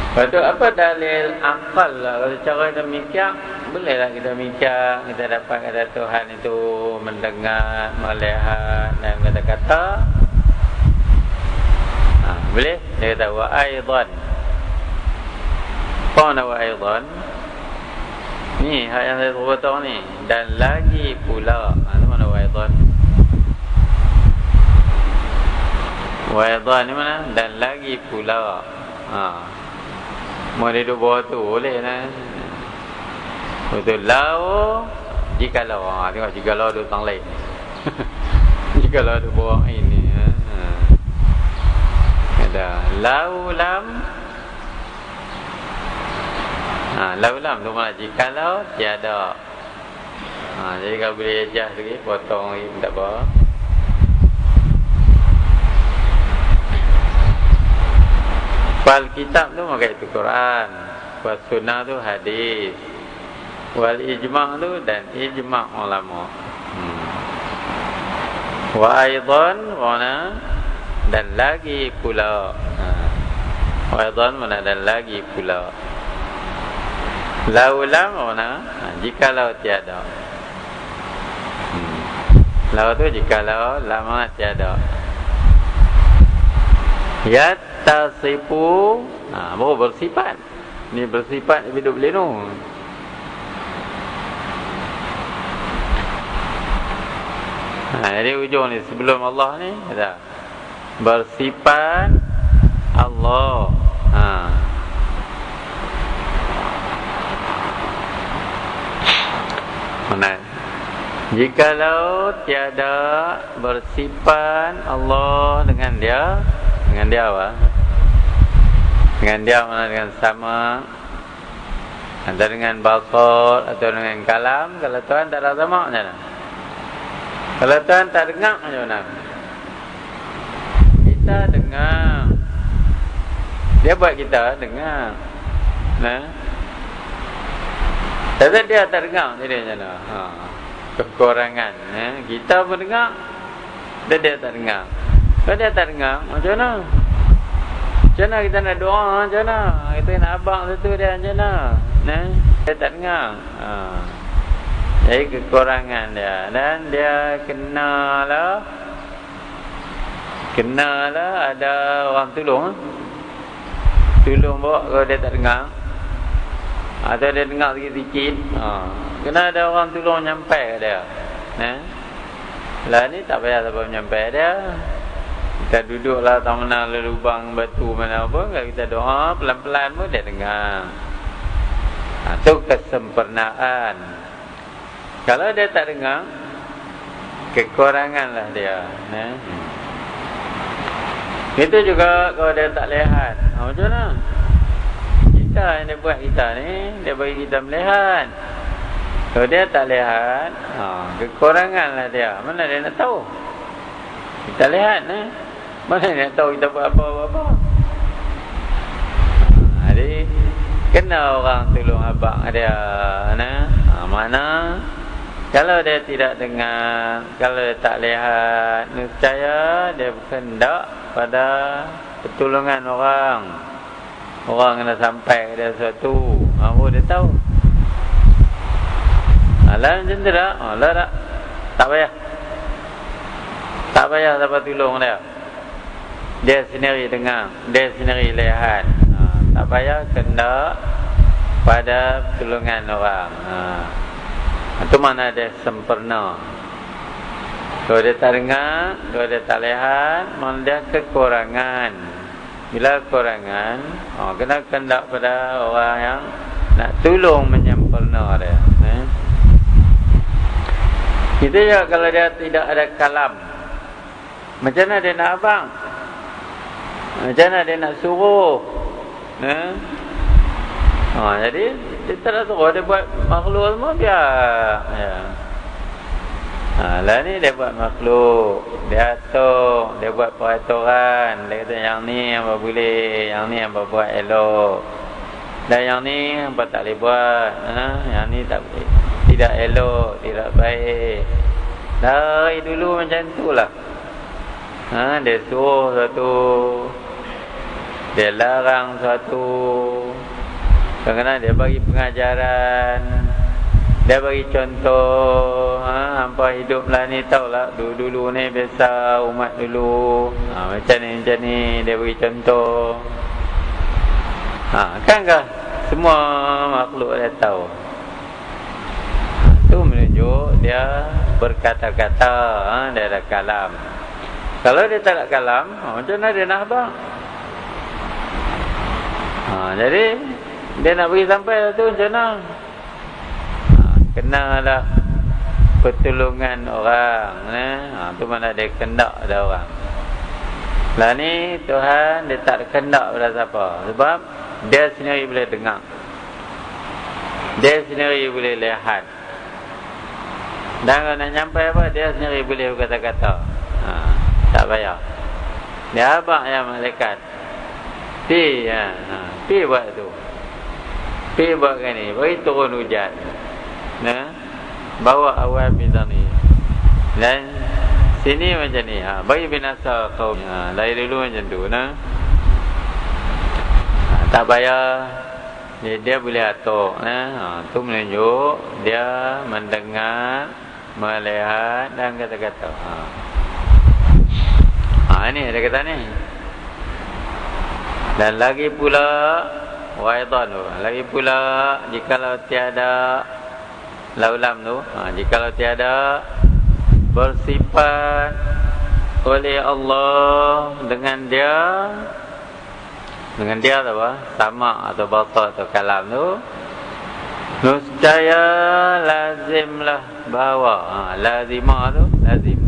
A: Lepas tu apa dalil akal lah. Kalau cara kita mikir, bolehlah kita mikir. Kita dapat kata Tuhan itu mendengar, melihat dan kata-kata. Boleh? Dia kata wa aidan. Apa wa aidan? Ni hak yang saya terbuat ni. Dan lagi pula. Itu mana wa aidan? Wa aidan ni mana? Dan lagi pula. Mau duduk bawah tu boleh lah. Betul. Lau jikalau. Tengok jikalau duduk tang lain. Jikalau duduk bawah ini. Ada lau lam. Lau lam tu mana? Jikalau tiada. Jadi kalau boleh adjust lagi, potong lagi tak apa. Wal kitab tu maka itu Quran, wal sunnah tu hadis, wal ijma' tu dan ijma' ulama. Wa aidan mana dan lagi pula. Wa aidan mana dan lagi pula. Laulam mana jikalau tiada. Lau tu jikalau lama tiada. Yattasifu, baru bersifat. Ni bersifat hidup linu. Jadi ujung ni sebelum Allah ni ada bersifat Allah. Mana? Jikalau tiada bersifat Allah dengan dia. Dengan dia apa? Dengan dia mana dengan sama. Ada dengan basar atau dengan kalam. Kalau Tuhan tak ada sama macam mana? Kalau Tuhan tak dengar macam mana? Kita dengar. Dia buat kita dengar. Tapi dia tak dengar. Jadi macam mana? Kekurangan. Kita pun dengar. Dia tak dengar. Kalau dia tak dengar, macam mana? Macam mana kita nak doa? Macam mana? Kita nak abang satu dia macam mana? Dia tak dengar. Jadi kekurangan dia. Dan dia kenalah ada orang tolong. tolong bawa kalau dia tak dengar, atau dia dengar sikit-sikit, kena ada orang tolong nyampai dia. Lah ni tak payah siapa nyampai dia. Kita duduklah tak mana lubang batu mana apa, kalau kita doa pelan-pelan pun dia dengar. Itu kesempurnaan. Kalau dia tak dengar, kekuranganlah dia. Itu juga kalau dia tak lihat. Macam mana? Kita yang dia buat kita ni, dia bagi kita melihat. Kalau dia tak lihat, kekuranganlah dia. Mana dia nak tahu? Kita lihat, mana dia nak tahu kita buat apa-apa. Jadi kena orang tolong abang dia. Mana kalau dia tidak dengar, kalau dia tak lihat, niscaya dia berkehendak pada pertolongan orang. Orang kena sampai ke dia sesuatu, baru dia tahu. Lah macam tu tak? Lah tak? Tak payah. Tak payah siapa tolong dia. Dia sendiri dengar, dia sendiri lihat. Tak payah kena pada pertolongan orang. Itu mana dia sempurna. Kalau dia tak dengar, kalau dia tak lihat, mana dia kekurangan. Bila kekurangan, kena kendak pada orang yang nak tolong menyempurna dia. Itu ya kalau dia tidak ada kalam. Macam mana dia nak abang? Macam mana dia nak suruh? Jadi dia tak nak suruh, dia buat makhluk semua biar. Lah ni dia buat makhluk, dia atur, dia buat peraturan. Dia kata yang ni apa boleh, yang ni apa buat elok, dan yang ni apa tak boleh buat. Yang ni tak boleh, tidak elok, tidak baik. Dari dulu macam itulah. Dia suruh satu, dia larang satu. Kadang-kadang dia bagi pengajaran, dia bagi contoh. Hampa hiduplah ni, tahulah dulu-dulu ni biasa umat dulu, macam ni dia bagi contoh. Kankah semua makhluk dia tahu? Itu menunjuk dia berkata-kata, dia ada kalam. Kalau dia tak ada kalam, macam mana dia nak abang? Jadi dia nak pergi sampai tu macam mana? Kenalah pertolongan orang. Tu mana dia kendak ada orang. Lah ni Tuhan dia tak kendak pada siapa. Sebab dia sendiri boleh dengar, dia sendiri boleh lihat, dan kalau nak nyampai apa, dia sendiri boleh berkata-kata. Tak payah dia abang yang malaikat pi buat tu, pi buat kan ni, bagi turun hujan, bawa awan bintang ni, dan sini macam ni, bagi binasa kaum. Dari dulu macam tu. Tak payah dia boleh atur. Tu menunjuk dia mendengar, melihat dan kata-kata. Ini ada kata ni. Dan lagi pula waidan tu, lagi pula jikalau tiada laulam tu, jikalau tiada bersifat oleh Allah dengan dia apa? Sama atau basar atau kalam tu, niscaya lazimlah bahawa lazimah tu lazim,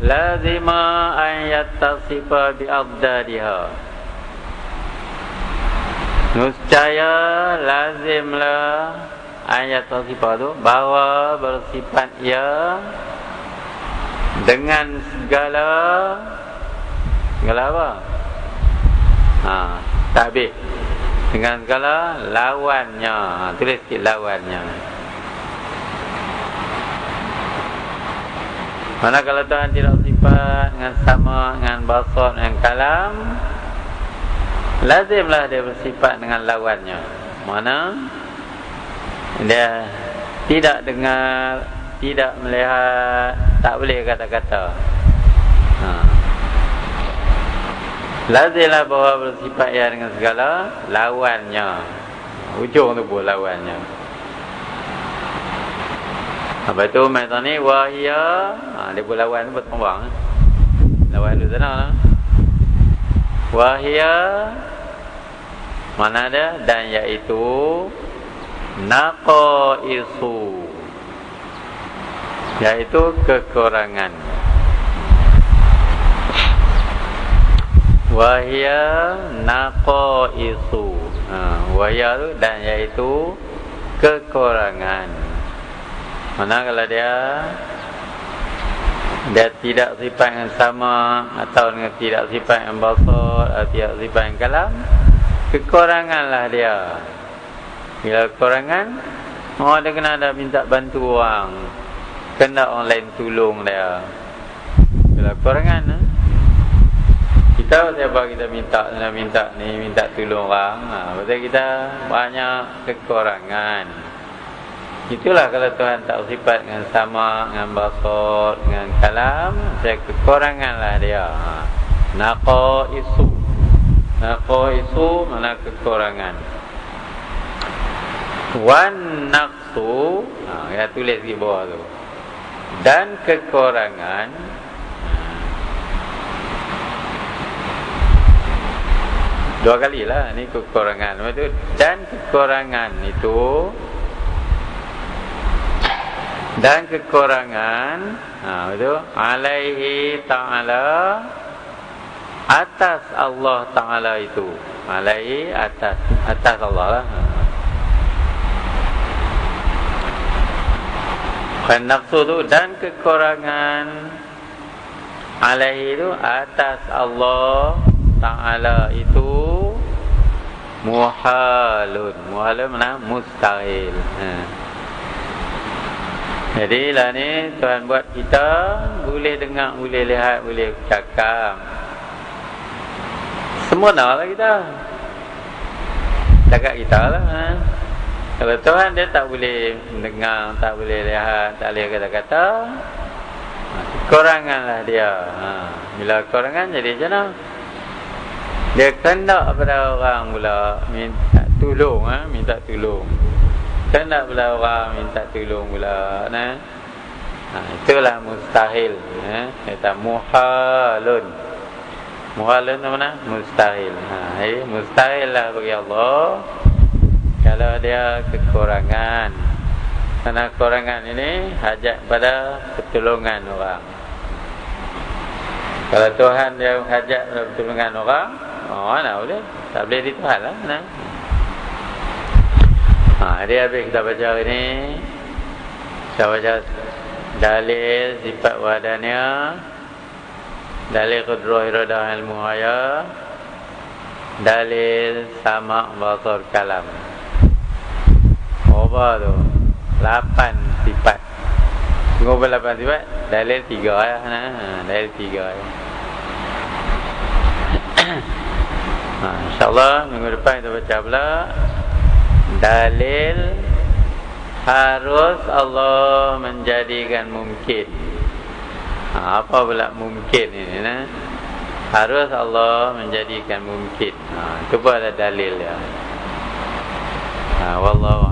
A: lazima an yattasifa bi abdadiha. Niscaya lazimlah an yattasifa tu bahawa bersifat ia dengan segala apa? Takbir dengan segala lawannya. Tulis sikit lawannya. Mana kalau Tuhan tidak sifat dengan sama, dengan basar, dengan kalam, lazimlah dia bersifat dengan lawannya. Mana dia tidak dengar, tidak melihat, tak boleh kata-kata. Lazimlah bahawa bersifat ia dengan segala lawannya. Ujung tu pun lawannya. Apa tu macam ni wahia, dia pun lawan tu bertambang. Lawan tu sana lah. Wahia mana ada dan iaitu naqaisu, iaitu kekurangan. Wahia naqaisu, wahia tu dan iaitu kekurangan. Mana kalau dia tidak sifat yang sama atau dengan tidak sifat yang basar atau tidak sifat yang kalam, kekuranganlah dia. Bila kekurangan, dia kena ada minta bantu orang, kena orang lain tolong dia. Bila kekurangan, kita siapa kita minta tolong orang, betul kita banyak kekurangan. Itulah kalau Tuhan tak sifat dengan sama, dengan basar, dengan kalam, saya kekuranganlah dia. Naqaisu, naqaisu mana kekurangan. Wan naqsu, ya tulis di bawah tu. Dan kekurangan, dua kali lah ni kekurangan. Itu dan kekurangan itu, dan kekurangan, betul, alaihi ta'ala, atas Allah Ta'ala itu, alaihi atas Allah lah. Kan nafsu tu dan kekurangan, alaihi itu atas Allah Ta'ala itu muhalun. Muhalun mana? Mustahil. Jadi lah ni Tuhan buat kita boleh dengar, boleh lihat, boleh cakap. Semua lah kita. Cakap kita lah. Kalau Tuhan dia tak boleh dengar, tak boleh lihat, tak boleh kata-kata, kekuranganlah dia. Bila kekurangan jadi macam mana? Dia kendak pada orang pula minta tolong, minta tolong. Kendak pula orang minta tolong pula, itulah mustahil. Kata muhalun. Muhalun tu mana? Mustahil. Mustahil lah bagi Allah kalau dia kekurangan. Karena kekurangan ini hajat pada pertolongan orang. Kalau Tuhan dia hajat pada pertolongan orang, mana boleh? Tak boleh dituhan lah. Jadi habis kita baca hari ni, kita baca dalil sifat wahdaniyah, dalil qudrah iradah ilmu haya, dalil sama basar kalam. Apa tu? 8 sifat. Tengok 8 sifat, dalil 3 ya. Dalil 3 ya. InsyaAllah minggu depan kita baca pula dalil harus Allah menjadikan mungkin. Apa pula mungkin ini? Harus Allah menjadikan mungkin. Itu pun ada dalil ya. Wallahu